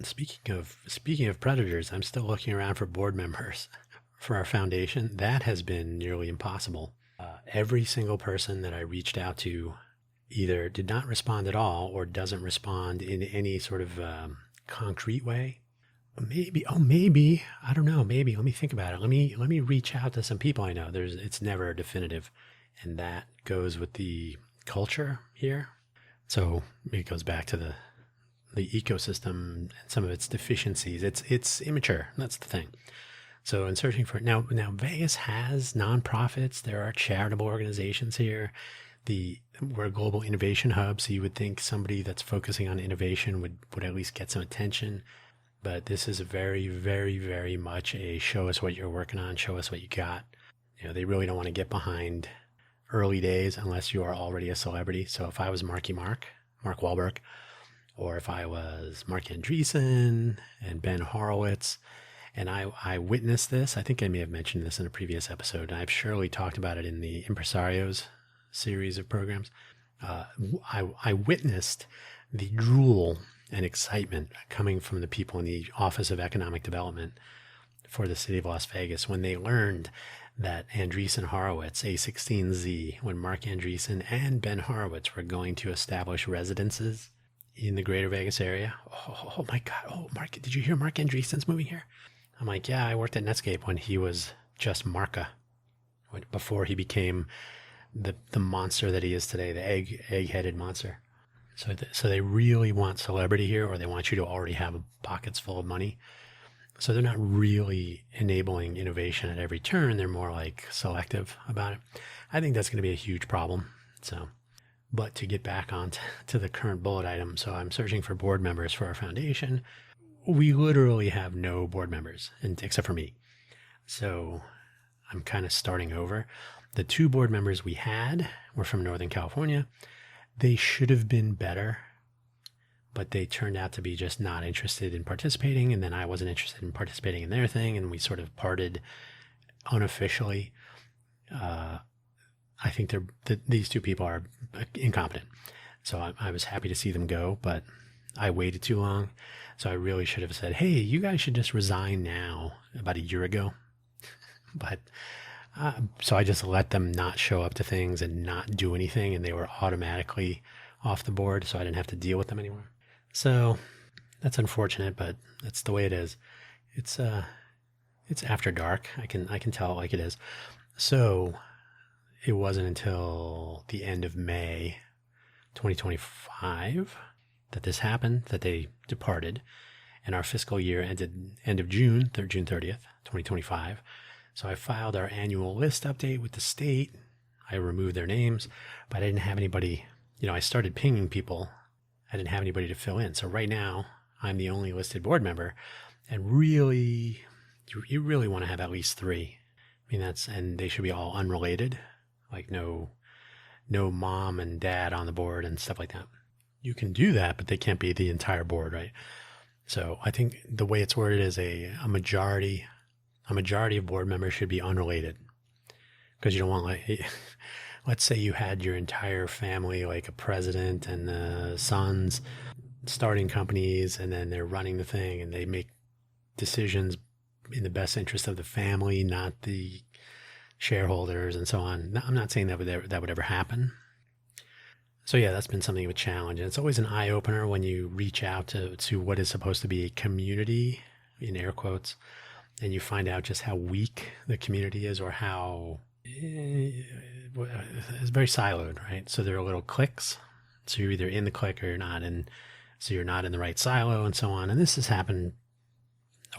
Speaking of predators, I'm still looking around for board members for our foundation. That has been nearly impossible. Every single person that I reached out to either did not respond at all or doesn't respond in any sort of concrete way. Maybe, I don't know. Maybe, let me think about it. Let me reach out to some people I know. It's never definitive. And that goes with the culture here. So it goes back to the ecosystem and some of its deficiencies. It's immature. That's the thing. So in searching for now Vegas has nonprofits. There are charitable organizations here. We're a global innovation hub, so you would think somebody that's focusing on innovation would at least get some attention. But this is a very, very, very much a show us what you're working on, show us what you got. They really don't want to get behind early days unless you are already a celebrity. So if I was Mark Wahlberg, or if I was Mark Andreessen and Ben Horowitz, and I witnessed this, I think I may have mentioned this in a previous episode, and I've surely talked about it in the Impresarios series of programs. I witnessed the drool and excitement coming from the people in the Office of Economic Development for the city of Las Vegas when they learned that Andreessen Horowitz, A16Z, when Mark Andreessen and Ben Horowitz were going to establish residences in the greater Vegas area. Oh my God. Oh, Mark, did you hear Mark Andreessen's moving here? I'm like, yeah, I worked at Netscape when he was just Marka, before he became the monster that he is today, the egg-headed monster. So they really want celebrity here, or they want you to already have pockets full of money. So they're not really enabling innovation at every turn. They're more like selective about it. I think that's going to be a huge problem. But to get back on to the current bullet item, so I'm searching for board members for our foundation. We literally have no board members, except for me. So I'm kind of starting over. The two board members we had were from Northern California. They should have been better, but they turned out to be just not interested in participating. And then I wasn't interested in participating in their thing. And we sort of parted unofficially. I think these two people are incompetent. So I was happy to see them go, but I waited too long. So I really should have said, hey, you guys should just resign now, about a year ago. But so I just let them not show up to things and not do anything, and they were automatically off the board, so I didn't have to deal with them anymore. So that's unfortunate, but that's the way it is. It's after dark. I can tell it like it is. So it wasn't until the end of May 2025 that this happened, that they departed. And our fiscal year ended end of June 30th, 2025. So I filed our annual list update with the state. I removed their names, but I didn't have anybody, I started pinging people. I didn't have anybody to fill in. So right now I'm the only listed board member, and really, you really want to have at least 3. I mean, and they should be all unrelated, like no mom and dad on the board and stuff like that. You can do that, but they can't be the entire board, right? So I think the way it's worded is a majority of board members should be unrelated, because you don't want, like, let's say you had your entire family, like a president and the sons starting companies, and then they're running the thing and they make decisions in the best interest of the family, not the shareholders and so on. I'm not saying that would ever happen. So yeah, that's been something of a challenge. And it's always an eye-opener when you reach out to what is supposed to be a community, in air quotes, and you find out just how weak the community is, or how it's very siloed, right? So there are little cliques. So you're either in the clique or you're not, and so you're not in the right silo and so on. And this has happened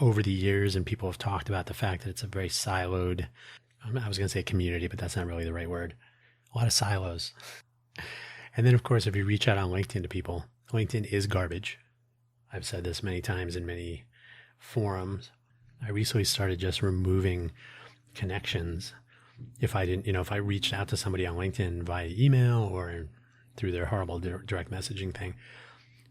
over the years, and people have talked about the fact that it's a very siloed, I was going to say community, but that's not really the right word. A lot of silos. And then, of course, if you reach out on LinkedIn to people, LinkedIn is garbage. I've said this many times in many forums. I recently started just removing connections. If I didn't, if I reached out to somebody on LinkedIn via email or through their horrible direct messaging thing,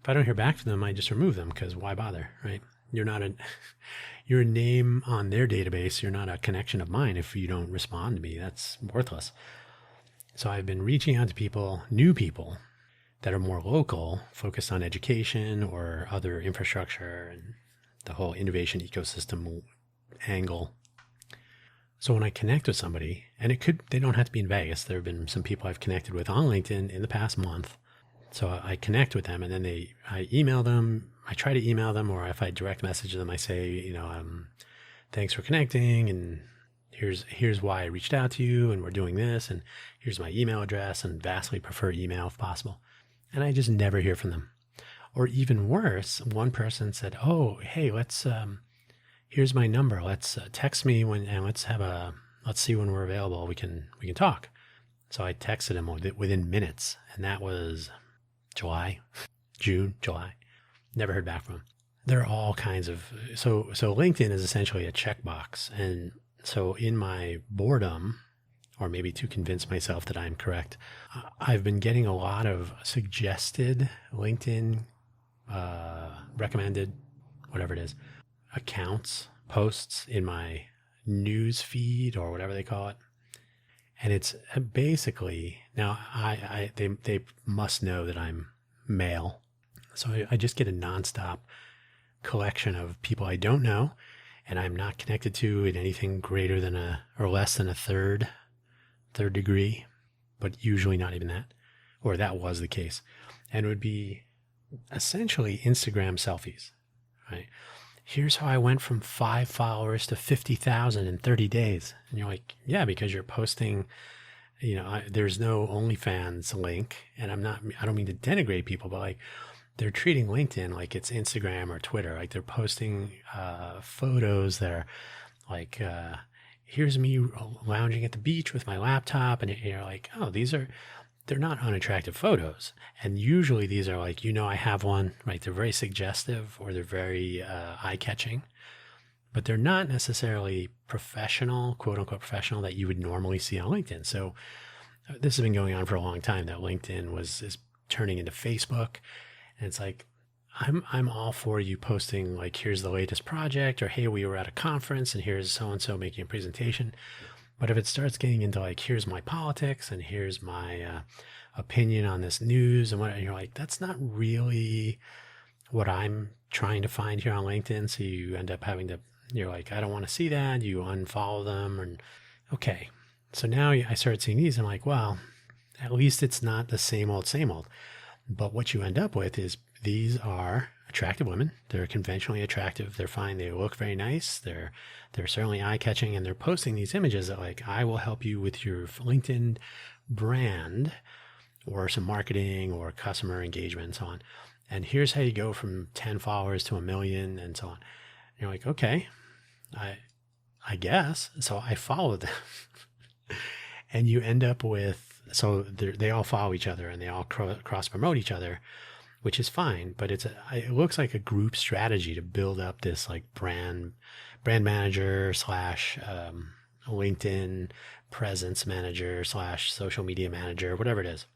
if I don't hear back from them, I just remove them, because why bother, right? You're a name on their database. You're not a connection of mine. If you don't respond to me, that's worthless. So I've been reaching out to people, new people that are more local, focused on education or other infrastructure and the whole innovation ecosystem angle. So when I connect with somebody, and they don't have to be in Vegas. There have been some people I've connected with on LinkedIn in the past month. So I connect with them, and then I email them. I try to email them, or if I direct message them, I say, thanks for connecting, and here's why I reached out to you, and we're doing this, and here's my email address, and vastly prefer email if possible. And I just never hear from them. Or even worse, one person said, oh, hey, here's my number. Let's text me and let's see when we're available. We can talk. So I texted him within minutes, and that was July. Never heard back from him. There are all kinds of, so LinkedIn is essentially a checkbox. And so in my boredom, or maybe to convince myself that I'm correct, I've been getting a lot of suggested LinkedIn, recommended, whatever it is, accounts, posts in my news feed or whatever they call it. And it's basically, now they must know that I'm male. So I just get a nonstop collection of people I don't know, and I'm not connected to in anything greater than or less than a third degree, but usually not even that, or that was the case. And it would be essentially Instagram selfies, right? Here's how I went from 5 followers to 50,000 in 30 days. And you're like, yeah, because you're posting, there's no OnlyFans link, and I don't mean to denigrate people, but like, they're treating LinkedIn like it's Instagram or Twitter. Like they're posting photos that are like, here's me lounging at the beach with my laptop. And you're like, oh, they're not unattractive photos. And usually these are like, I have one, right? They're very suggestive, or they're very eye-catching, but they're not necessarily professional, quote unquote professional, that you would normally see on LinkedIn. So this has been going on for a long time, that LinkedIn is turning into Facebook. And it's like, I'm all for you posting like, here's the latest project, or hey, we were at a conference and here's so-and-so making a presentation. But if it starts getting into like, here's my politics and here's my opinion on this news and you're like, that's not really what I'm trying to find here on LinkedIn. So you end up you're like, I don't want to see that. You unfollow them. And okay. So now I started seeing these. I'm like, well, at least it's not the same old. But what you end up with is these are, attractive women. They're conventionally attractive. They're fine. They look very nice. They're certainly eye-catching, and they're posting these images that like, I will help you with your LinkedIn brand or some marketing or customer engagement and so on. And here's how you go from 10 followers to 1 million and so on. And you're like, okay, I guess. So I followed them. And you end up with, so they all follow each other and they all cross promote each other, which is fine. But it looks like a group strategy to build up this like brand manager slash LinkedIn presence manager slash social media manager, whatever it is.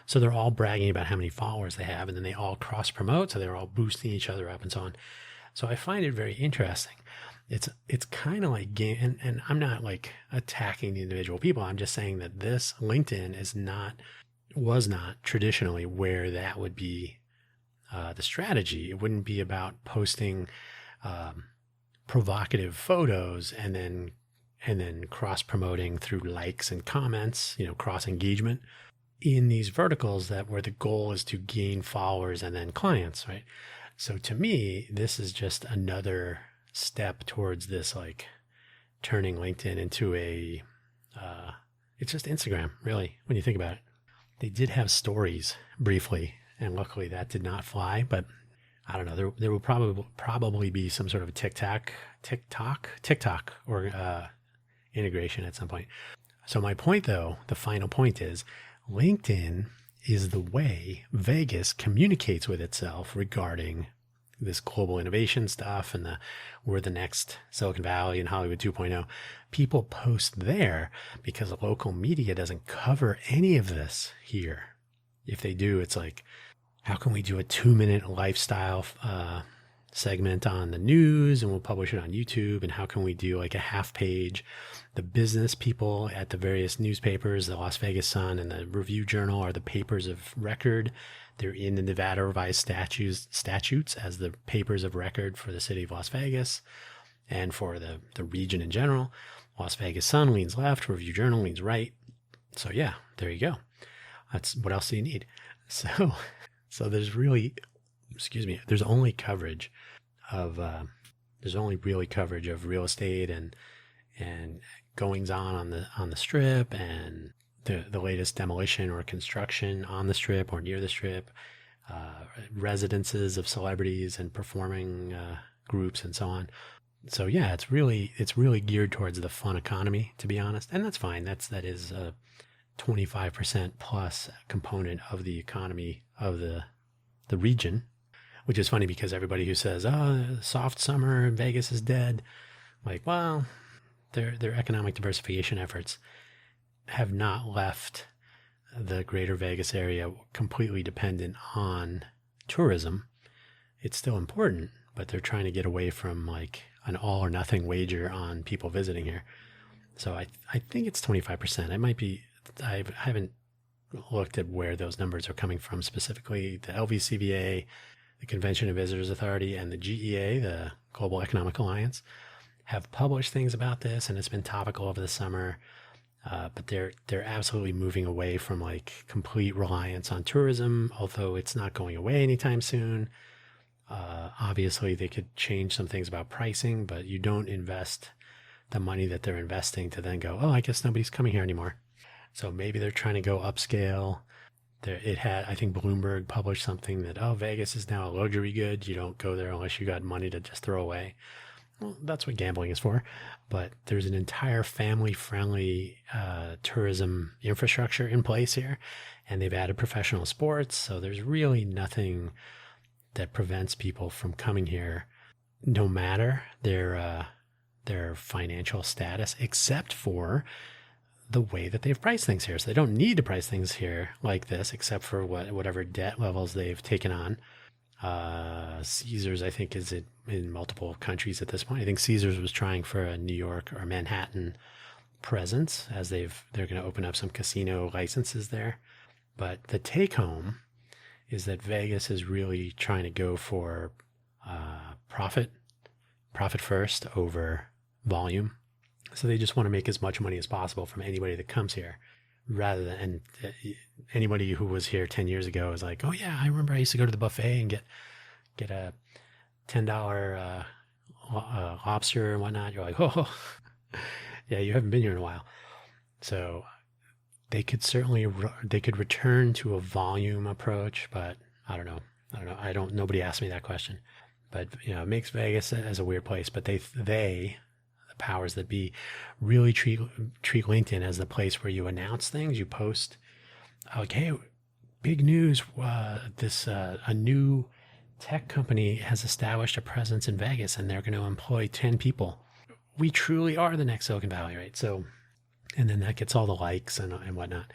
So they're all bragging about how many followers they have, and then they all cross promote. So they're all boosting each other up and so on. So I find it very interesting. It's kind of like game, and I'm not like attacking the individual people. I'm just saying that this LinkedIn was not traditionally where that would be the strategy. It wouldn't be about posting provocative photos and then cross promoting through likes and comments, cross engagement in these verticals where the goal is to gain followers and then clients, right? So to me, this is just another step towards this, like turning LinkedIn into it's just Instagram, really, when you think about it. They did have stories briefly, and luckily that did not fly, but I don't know, there will probably be some sort of a TikTok or integration at some point. So my point though, the final point is LinkedIn is the way Vegas communicates with itself regarding this global innovation stuff and we're the next Silicon Valley and Hollywood 2.0. People post there because local media doesn't cover any of this here. If they do, it's like, how can we do a 2-minute lifestyle segment on the news and we'll publish it on YouTube? And how can we do like a half page? The business people at the various newspapers, the Las Vegas Sun and the Review Journal, are the papers of record. They're in the Nevada Revised Statutes as the papers of record for the city of Las Vegas and for the region in general. Las Vegas Sun leans left, Review Journal leans right. So yeah, there you go. That's what else do you need? So there's only coverage of real estate and goings on the strip and the latest demolition or construction on the strip or near the strip, residences of celebrities and performing groups and so on. So yeah, it's really geared towards the fun economy, to be honest, and that's fine. That is a 25% plus component of the economy of the region, which is funny because everybody who says, "Oh, soft summer, Vegas is dead," like, well, their economic diversification efforts have not left the greater Vegas area completely dependent on tourism. It's still important, but they're trying to get away from like an all or nothing wager on people visiting here. So I think it's 25%. It might be, I haven't looked at where those numbers are coming from specifically. The LVCVA, the Convention and Visitors Authority, and the GEA, the Global Economic Alliance, have published things about this, and it's been topical over the summer. But they're absolutely moving away from like complete reliance on tourism, although it's not going away anytime soon. Obviously, they could change some things about pricing, but you don't invest the money that they're investing to then go, oh, I guess nobody's coming here anymore. So maybe they're trying to go upscale. I think Bloomberg published something that, oh, Vegas is now a luxury good. You don't go there unless you got money to just throw away. Well, that's what gambling is for. But there's an entire family-friendly tourism infrastructure in place here, and they've added professional sports. So there's really nothing that prevents people from coming here, no matter their financial status, except for the way that they've priced things here. So they don't need to price things here like this, except for whatever debt levels they've taken on. Caesars, I think, is in multiple countries at this point. I think Caesars was trying for a New York or Manhattan presence, as they're going to open up some casino licenses there. But the take home is that Vegas is really trying to go for profit first over volume. So they just want to make as much money as possible from anybody that comes here, rather than anybody who was here 10 years ago is like, oh yeah, I remember I used to go to the buffet and get get a $10 lobster and whatnot. You're like, oh, yeah, you haven't been here in a while. So they could return to a volume approach, but I don't know. Nobody asked me that question. But it makes Vegas as a weird place. But the powers that be, really treat LinkedIn as the place where you announce things, you post, like, hey, big news! A new tech company has established a presence in Vegas, and they're going to employ 10 people. We truly are the next Silicon Valley, right? So, and then that gets all the likes and whatnot.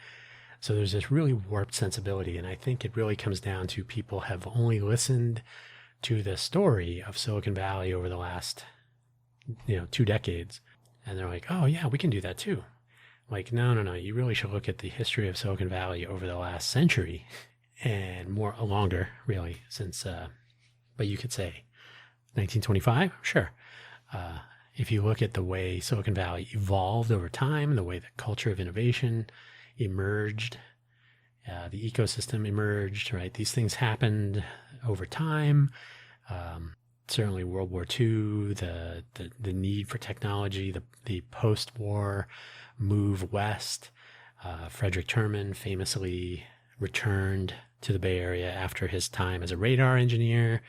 So there's this really warped sensibility, and I think it really comes down to people have only listened to the story of Silicon Valley over the last 2 decades, and they're like, oh yeah, we can do that too. Like, no, you really should look at the history of Silicon Valley over the last century and longer, really, since, but you could say 1925, sure. If you look at the way Silicon Valley evolved over time, the way the culture of innovation emerged, the ecosystem emerged, right? These things happened over time. Certainly World War II, the need for technology, the post-war move west. Frederick Terman famously returned to the Bay Area after his time as a radar engineer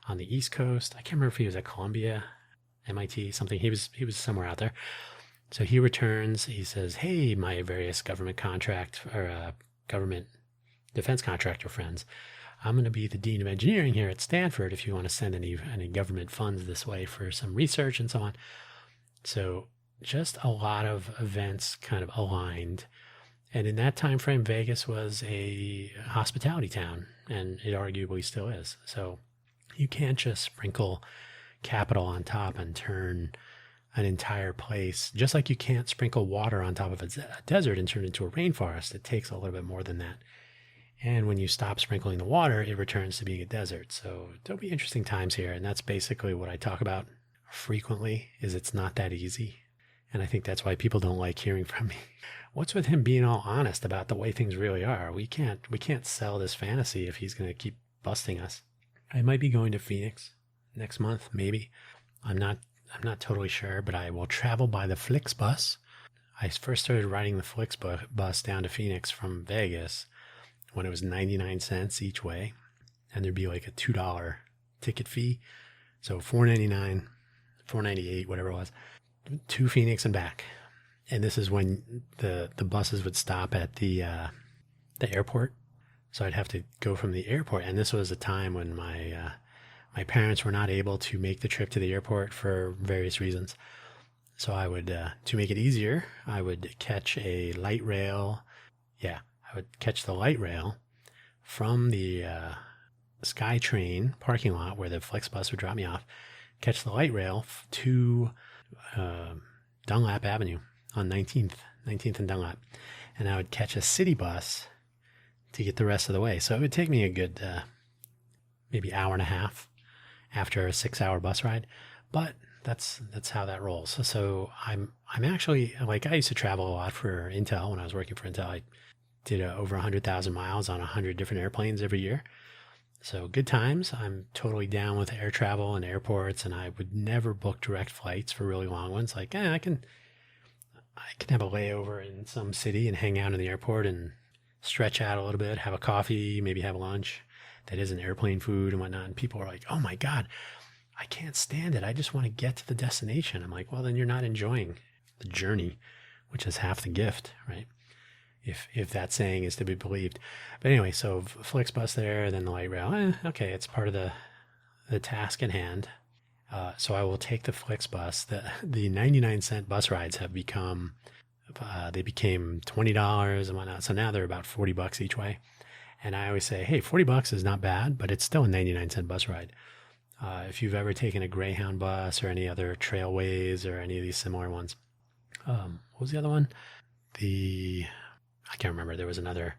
on the East Coast. I can't remember if he was at Columbia, MIT, something. He was somewhere out there. So he returns. He says, "Hey, my various government defense contractor friends, I'm going to be the dean of engineering here at Stanford. If you want to send any government funds this way for some research and so on." So just a lot of events kind of aligned. And in that time frame, Vegas was a hospitality town, and it arguably still is. So you can't just sprinkle capital on top and turn an entire place, just like you can't sprinkle water on top of a desert and turn it into a rainforest. It takes a little bit more than that. And when you stop sprinkling the water, it returns to being a desert. So there'll be interesting times here. And that's basically what I talk about frequently, is it's not that easy. And I think that's why people don't like hearing from me. What's with him being all honest about the way things really are? We can't sell this fantasy if he's going to keep busting us. I might be going to Phoenix next month, maybe. I'm not totally sure, but I will travel by the Flixbus. I first started riding the Flixbus down to Phoenix from Vegas when it was 99 cents each way, and there'd be like a $2 ticket fee. So $4.99, $4.98, whatever it was, to Phoenix and back. And this is when the buses would stop at the airport. So I'd have to go from the airport. And this was a time when my parents were not able to make the trip to the airport for various reasons. So I would, to make it easier, I would catch a light rail. Yeah, I would catch the light rail from the SkyTrain parking lot where the Flixbus would drop me off, catch the light rail to Dunlap Avenue on 19th and Dunlap. And I would catch a city bus to get the rest of the way. So it would take me a good maybe hour and a half after a 6-hour bus ride. But that's how that rolls. So I'm actually, like, I used to travel a lot for Intel when I was working for Intel. I did over 100,000 miles on 100 different airplanes every year. So good times. I'm totally down with air travel and airports, and I would never book direct flights for really long ones. Like, I can have a layover in some city and hang out in the airport and stretch out a little bit, have a coffee, maybe have lunch that isn't airplane food and whatnot. And people are like, "Oh my God, I can't stand it. I just want to get to the destination." I'm like, well, then you're not enjoying the journey, which is half the gift, right? If that saying is to be believed. But anyway, so Flixbus there, then the light rail. Okay, it's part of the task at hand. So I will take the Flixbus. The 99-cent bus rides have become, they became $20 and whatnot. So now they're about $40 each way. And I always say, hey, $40 is not bad, but it's still a 99-cent bus ride. If you've ever taken a Greyhound bus or any other Trailways or any of these similar ones. What was the other one? I can't remember. There was another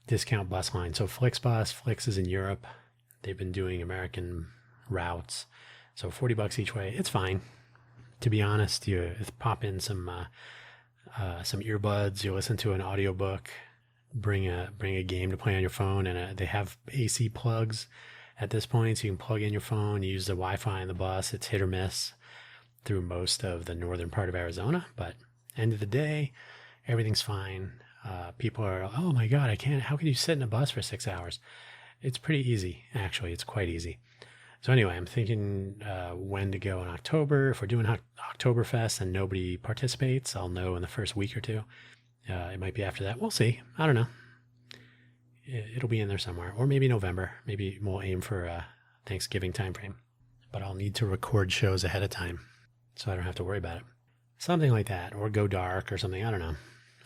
discount bus line. So Flixbus, Flix is in Europe. They've been doing American routes. So $40 each way. It's fine. To be honest, you pop in some earbuds, you listen to an audiobook, bring a game to play on your phone, and they have AC plugs at this point, so you can plug in your phone, use the Wi-Fi in the bus. It's hit or miss through most of the northern part of Arizona, but end of the day, everything's fine. People are, oh my God, I can't, how can you sit in a bus for 6 hours? It's pretty easy, actually. It's quite easy. So anyway, I'm thinking when to go in October. If we're doing Oktoberfest and nobody participates, I'll know in the first week or two. It might be after that. We'll see. I don't know. It'll be in there somewhere. Or maybe November. Maybe we'll aim for Thanksgiving time frame. But I'll need to record shows ahead of time so I don't have to worry about it. Something like that. Or go dark or something. I don't know.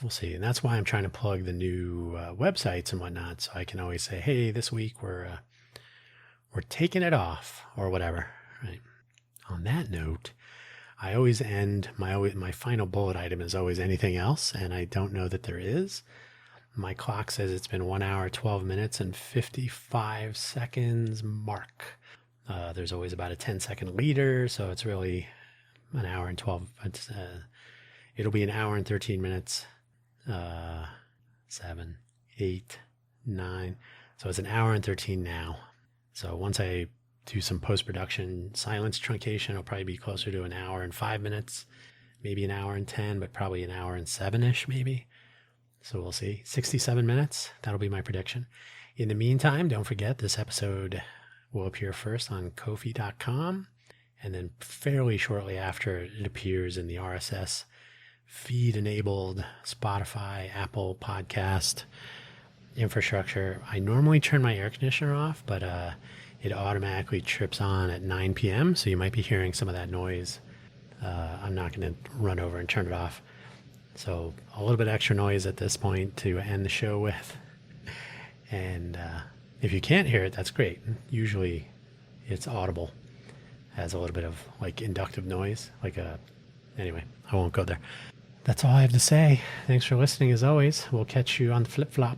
We'll see. And that's why I'm trying to plug the new websites and whatnot, so I can always say, hey, this week we're taking it off or whatever. Right. On that note, I always end my final bullet item is always anything else, and I don't know that there is. My clock says it's been 1 hour, 12 minutes, and 55 seconds mark. There's always about a 10-second leader, so it's really an hour and 12. It'll be an hour and 13 minutes. 7, 8, 9. So it's an hour and 13 now. So once I do some post-production silence truncation, it'll probably be closer to an hour and 5 minutes, maybe an hour and 10, but probably an hour and 7-ish maybe. So we'll see. 67 minutes. That'll be my prediction. In the meantime, don't forget this episode will appear first on Ko-fi.com, and then fairly shortly after it appears in the RSS feed-enabled Spotify, Apple podcast infrastructure. I normally turn my air conditioner off, but it automatically trips on at 9 p.m., so you might be hearing some of that noise. I'm not going to run over and turn it off. So a little bit extra noise at this point to end the show with. And if you can't hear it, that's great. Usually it's audible. Has a little bit of like inductive noise. Anyway, I won't go there. That's all I have to say. Thanks for listening as always. We'll catch you on the flip-flop.